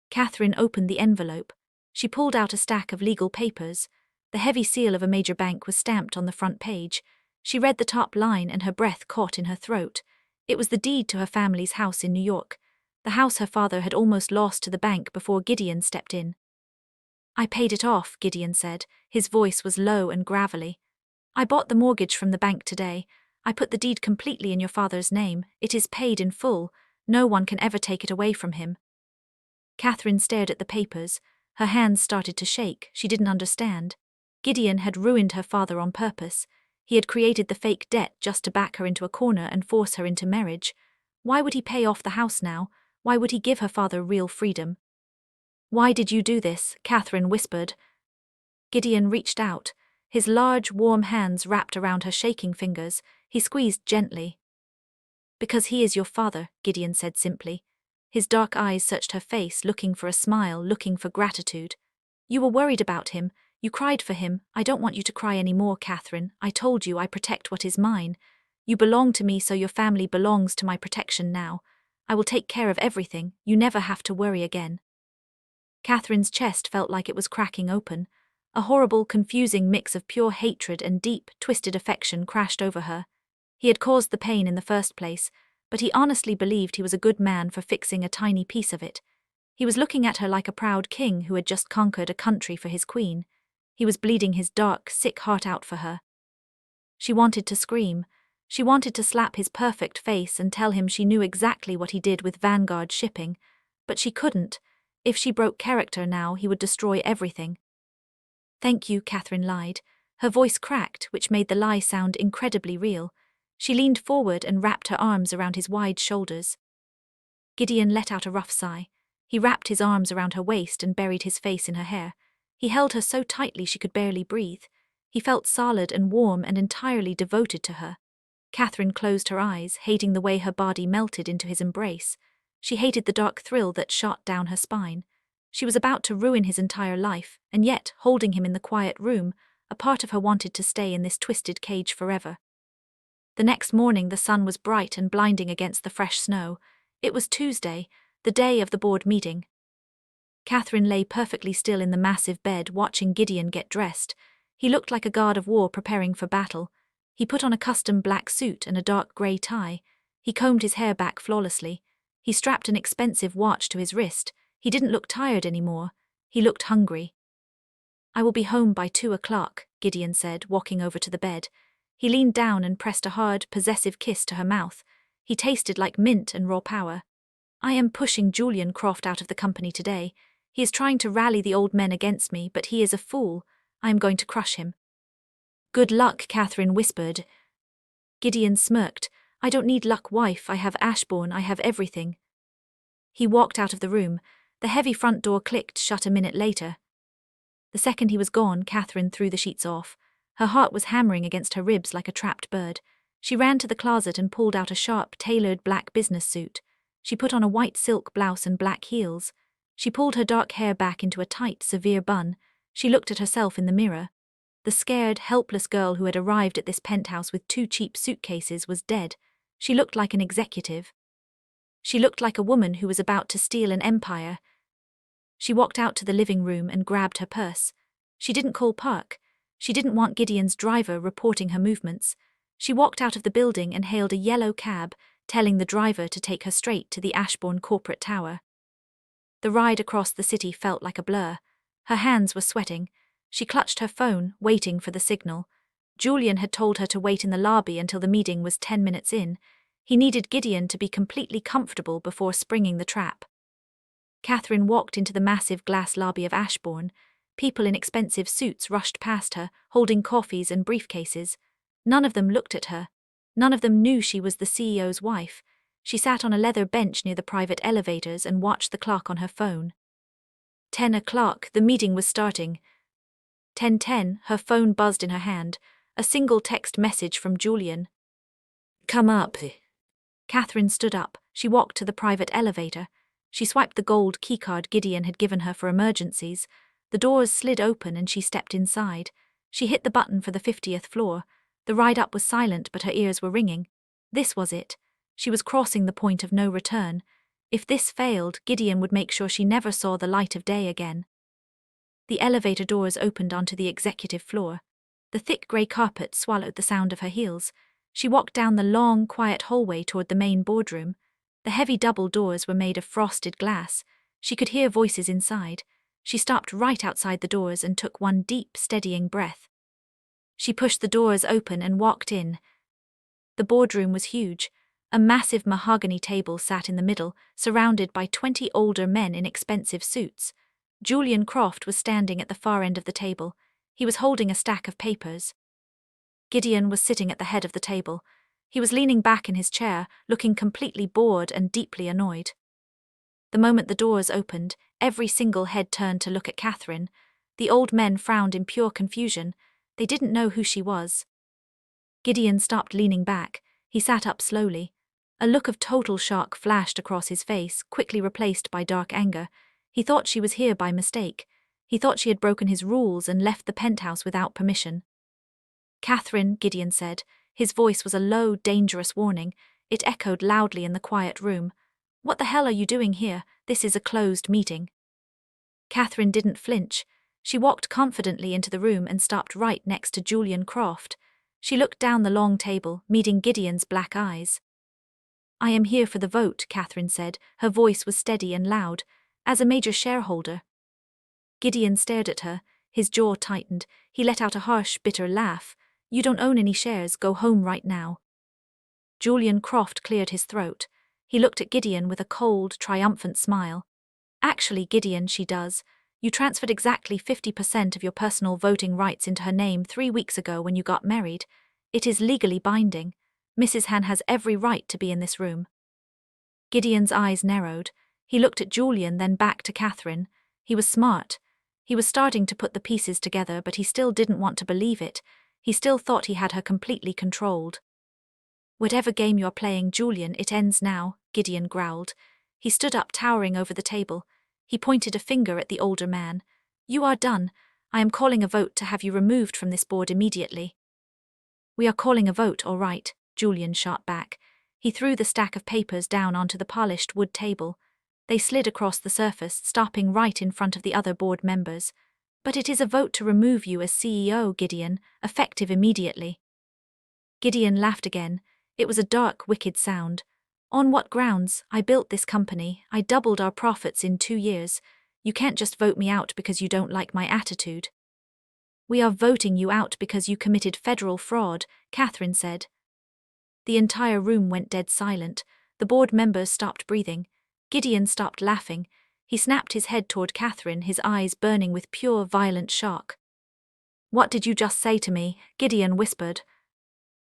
Catherine opened the envelope. She pulled out a stack of legal papers. The heavy seal of a major bank was stamped on the front page. She read the top line and her breath caught in her throat. It was the deed to her family's house in New York, the house her father had almost lost to the bank before Gideon stepped in. "I paid it off," Gideon said. His voice was low and gravelly. "I bought the mortgage from the bank today. I put the deed completely in your father's name. It is paid in full. No one can ever take it away from him." Catherine stared at the papers. Her hands started to shake. She didn't understand. Gideon had ruined her father on purpose. He had created the fake debt just to back her into a corner and force her into marriage. Why would he pay off the house now? Why would he give her father real freedom? "Why did you do this?" Catherine whispered. Gideon reached out. His large, warm hands wrapped around her shaking fingers. He squeezed gently. "Because he is your father," Gideon said simply. His dark eyes searched her face, looking for a smile, looking for gratitude. "You were worried about him. You cried for him. I don't want you to cry any more, Catherine. I told you I protect what is mine. You belong to me, so your family belongs to my protection now. I will take care of everything. You never have to worry again." Catherine's chest felt like it was cracking open. A horrible, confusing mix of pure hatred and deep, twisted affection crashed over her. He had caused the pain in the first place, but he honestly believed he was a good man for fixing a tiny piece of it. He was looking at her like a proud king who had just conquered a country for his queen. He was bleeding his dark, sick heart out for her. She wanted to scream. She wanted to slap his perfect face and tell him she knew exactly what he did with Vanguard shipping, but she couldn't. If she broke character now, he would destroy everything. "Thank you," Catherine lied. Her voice cracked, which made the lie sound incredibly real. She leaned forward and wrapped her arms around his wide shoulders. Gideon let out a rough sigh. He wrapped his arms around her waist and buried his face in her hair. He held her so tightly she could barely breathe. He felt solid and warm and entirely devoted to her. Catherine closed her eyes, hating the way her body melted into his embrace. She hated the dark thrill that shot down her spine. She was about to ruin his entire life, and yet, holding him in the quiet room, a part of her wanted to stay in this twisted cage forever. The next morning the sun was bright and blinding against the fresh snow. It was Tuesday, the day of the board meeting. Catherine lay perfectly still in the massive bed watching Gideon get dressed. He looked like a guard of war preparing for battle. He put on a custom black suit and a dark grey tie. He combed his hair back flawlessly. He strapped an expensive watch to his wrist. He didn't look tired anymore. He looked hungry. "I will be home by 2 o'clock, Gideon said, walking over to the bed. He leaned down and pressed a hard, possessive kiss to her mouth. He tasted like mint and raw power. "I am pushing Julian Croft out of the company today. He is trying to rally the old men against me, but he is a fool. I am going to crush him." "Good luck," Catherine whispered. Gideon smirked. "I don't need luck, wife. I have Ashbourne. I have everything." He walked out of the room. The heavy front door clicked shut a minute later. The second he was gone, Catherine threw the sheets off. Her heart was hammering against her ribs like a trapped bird. She ran to the closet and pulled out a sharp, tailored black business suit. She put on a white silk blouse and black heels. She pulled her dark hair back into a tight, severe bun. She looked at herself in the mirror. The scared, helpless girl who had arrived at this penthouse with 2 cheap suitcases was dead. She looked like an executive. She looked like a woman who was about to steal an empire. She walked out to the living room and grabbed her purse. She didn't call Park. She didn't want Gideon's driver reporting her movements. She walked out of the building and hailed a yellow cab, telling the driver to take her straight to the Ashbourne corporate tower. The ride across the city felt like a blur. Her hands were sweating. She clutched her phone, waiting for the signal. Julian had told her to wait in the lobby until the meeting was 10 minutes in. He needed Gideon to be completely comfortable before springing the trap. Catherine walked into the massive glass lobby of Ashbourne. People in expensive suits rushed past her, holding coffees and briefcases. None of them looked at her. None of them knew she was the CEO's wife. She sat on a leather bench near the private elevators and watched the clock on her phone. 10 o'clock, the meeting was starting. 10:10, her phone buzzed in her hand. A single text message from Julian. "Come up." Catherine stood up. She walked to the private elevator. She swiped the gold keycard Gideon had given her for emergencies. The doors slid open and she stepped inside. She hit the button for the 50th floor. The ride up was silent, but her ears were ringing. This was it. She was crossing the point of no return. If this failed, Gideon would make sure she never saw the light of day again. The elevator doors opened onto the executive floor. The thick grey carpet swallowed the sound of her heels. She walked down the long, quiet hallway toward the main boardroom. The heavy double doors were made of frosted glass. She could hear voices inside. She stopped right outside the doors and took one deep, steadying breath. She pushed the doors open and walked in. The boardroom was huge. A massive mahogany table sat in the middle, surrounded by 20 older men in expensive suits. Julian Croft was standing at the far end of the table. He was holding a stack of papers. Gideon was sitting at the head of the table. He was leaning back in his chair, looking completely bored and deeply annoyed. The moment the doors opened, every single head turned to look at Catherine. The old men frowned in pure confusion. They didn't know who she was. Gideon stopped leaning back. He sat up slowly. A look of total shock flashed across his face, quickly replaced by dark anger. He thought she was here by mistake. He thought she had broken his rules and left the penthouse without permission. "Catherine," Gideon said. His voice was a low, dangerous warning. It echoed loudly in the quiet room. "What the hell are you doing here? This is a closed meeting." Catherine didn't flinch. She walked confidently into the room and stopped right next to Julian Croft. She looked down the long table, meeting Gideon's black eyes. "I am here for the vote," Catherine said. Her voice was steady and loud. "As a major shareholder." Gideon stared at her. His jaw tightened. He let out a harsh, bitter laugh. "You don't own any shares. Go home right now." Julian Croft cleared his throat. He looked at Gideon with a cold, triumphant smile. "Actually, Gideon, she does. You transferred exactly 50% of your personal voting rights into her name 3 weeks ago when you got married. It is legally binding. Mrs. Han has every right to be in this room." Gideon's eyes narrowed. He looked at Julian, then back to Catherine. He was smart. He was starting to put the pieces together, but he still didn't want to believe it. He still thought he had her completely controlled. "Whatever game you're playing, Julian, it ends now," Gideon growled. He stood up, towering over the table. He pointed a finger at the older man. "You are done. I am calling a vote to have you removed from this board immediately." "We are calling a vote, all right," Julian shot back. He threw the stack of papers down onto the polished wood table. They slid across the surface, stopping right in front of the other board members. "But it is a vote to remove you as CEO, Gideon, effective immediately." Gideon laughed again. It was a dark, wicked sound. "On what grounds? I built this company. I doubled our profits in 2 years. You can't just vote me out because you don't like my attitude." "We are voting you out because you committed federal fraud," Catherine said. The entire room went dead silent. The board members stopped breathing. Gideon stopped laughing. He snapped his head toward Catherine, his eyes burning with pure, violent shock. "What did you just say to me?" Gideon whispered.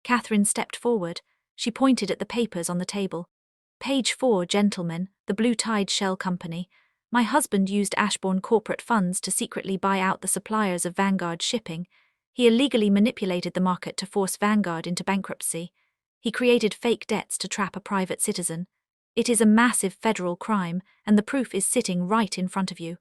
Catherine stepped forward. She pointed at the papers on the table. "Page 4, gentlemen, the Blue Tide Shell Company. My husband used Ashbourne corporate funds to secretly buy out the suppliers of Vanguard shipping. He illegally manipulated the market to force Vanguard into bankruptcy. He created fake debts to trap a private citizen. It is a massive federal crime, and the proof is sitting right in front of you."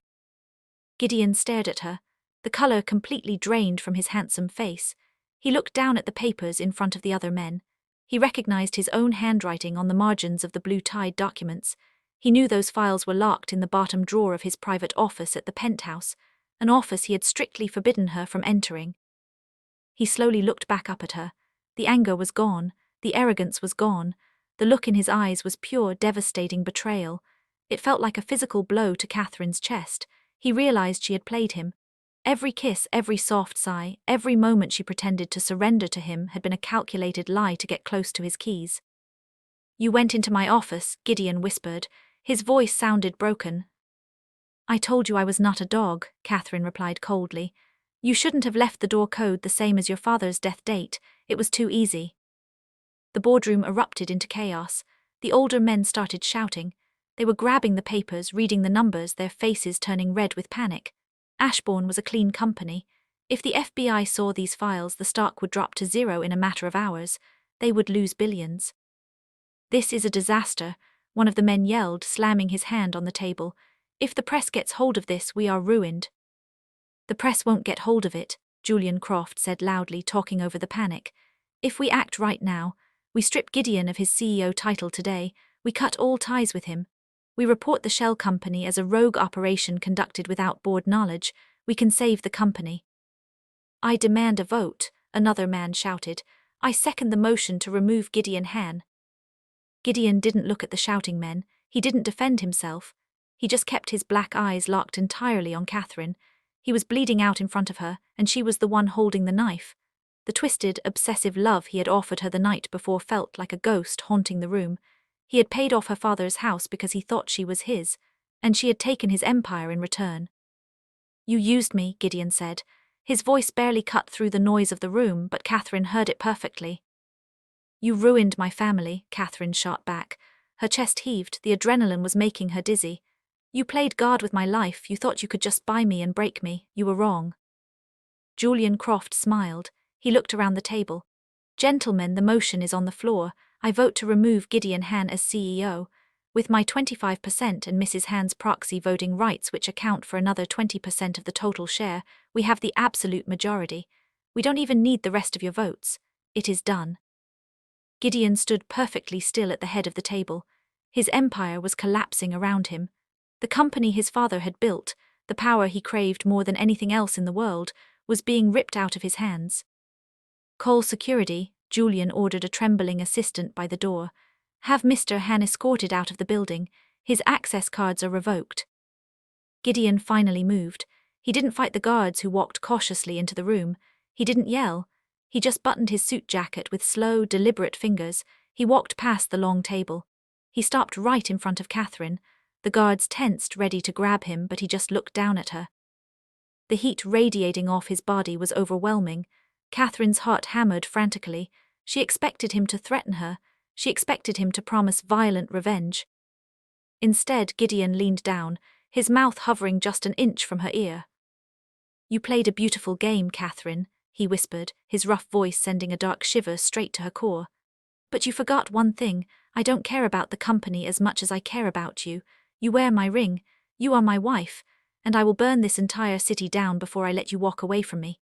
Gideon stared at her. The color completely drained from his handsome face. He looked down at the papers in front of the other men. He recognized his own handwriting on the margins of the Blue Tide documents. He knew those files were locked in the bottom drawer of his private office at the penthouse, an office he had strictly forbidden her from entering. He slowly looked back up at her. The anger was gone. The arrogance was gone. The look in his eyes was pure, devastating betrayal. It felt like a physical blow to Catherine's chest. He realized she had played him. Every kiss, every soft sigh, every moment she pretended to surrender to him had been a calculated lie to get close to his keys. "You went into my office," Gideon whispered. His voice sounded broken. "I told you I was not a dog," Catherine replied coldly. "You shouldn't have left the door code the same as your father's death date. It was too easy." The boardroom erupted into chaos. The older men started shouting. They were grabbing the papers, reading the numbers, their faces turning red with panic. Ashbourne was a clean company. If the FBI saw these files, the stock would drop to 0 in a matter of hours. They would lose billions. "This is a disaster," one of the men yelled, slamming his hand on the table. "If the press gets hold of this, we are ruined." "The press won't get hold of it," Julian Croft said loudly, talking over the panic. "If we act right now, we strip Gideon of his CEO title today, we cut all ties with him. We report the Shell Company as a rogue operation conducted without board knowledge, we can save the company." "I demand a vote," another man shouted. "I second the motion to remove Gideon Han." Gideon didn't look at the shouting men. He didn't defend himself. He just kept his black eyes locked entirely on Catherine. He was bleeding out in front of her, and she was the one holding the knife. The twisted, obsessive love he had offered her the night before felt like a ghost haunting the room. He had paid off her father's house because he thought she was his, and she had taken his empire in return. "You used me," Gideon said. His voice barely cut through the noise of the room, but Catherine heard it perfectly. "You ruined my family," Catherine shot back. Her chest heaved, the adrenaline was making her dizzy. "You played God with my life, you thought you could just buy me and break me. You were wrong." Julian Croft smiled. He looked around the table. "Gentlemen, the motion is on the floor. I vote to remove Gideon Han as CEO. With my 25% and Mrs. Han's proxy voting rights, which account for another 20% of the total share, we have the absolute majority. We don't even need the rest of your votes. It is done." Gideon stood perfectly still at the head of the table. His empire was collapsing around him. The company his father had built, the power he craved more than anything else in the world, was being ripped out of his hands. "Call security," Julian ordered a trembling assistant by the door. "Have Mr. Han escorted out of the building. His access cards are revoked." Gideon finally moved. He didn't fight the guards who walked cautiously into the room. He didn't yell. He just buttoned his suit jacket with slow, deliberate fingers. He walked past the long table. He stopped right in front of Catherine. The guards tensed, ready to grab him, but he just looked down at her. The heat radiating off his body was overwhelming. Catherine's heart hammered frantically. She expected him to threaten her. She expected him to promise violent revenge. Instead, Gideon leaned down, his mouth hovering just an inch from her ear. "You played a beautiful game, Catherine," he whispered, his rough voice sending a dark shiver straight to her core. "But you forgot one thing. I don't care about the company as much as I care about you. You wear my ring. You are my wife, and I will burn this entire city down before I let you walk away from me.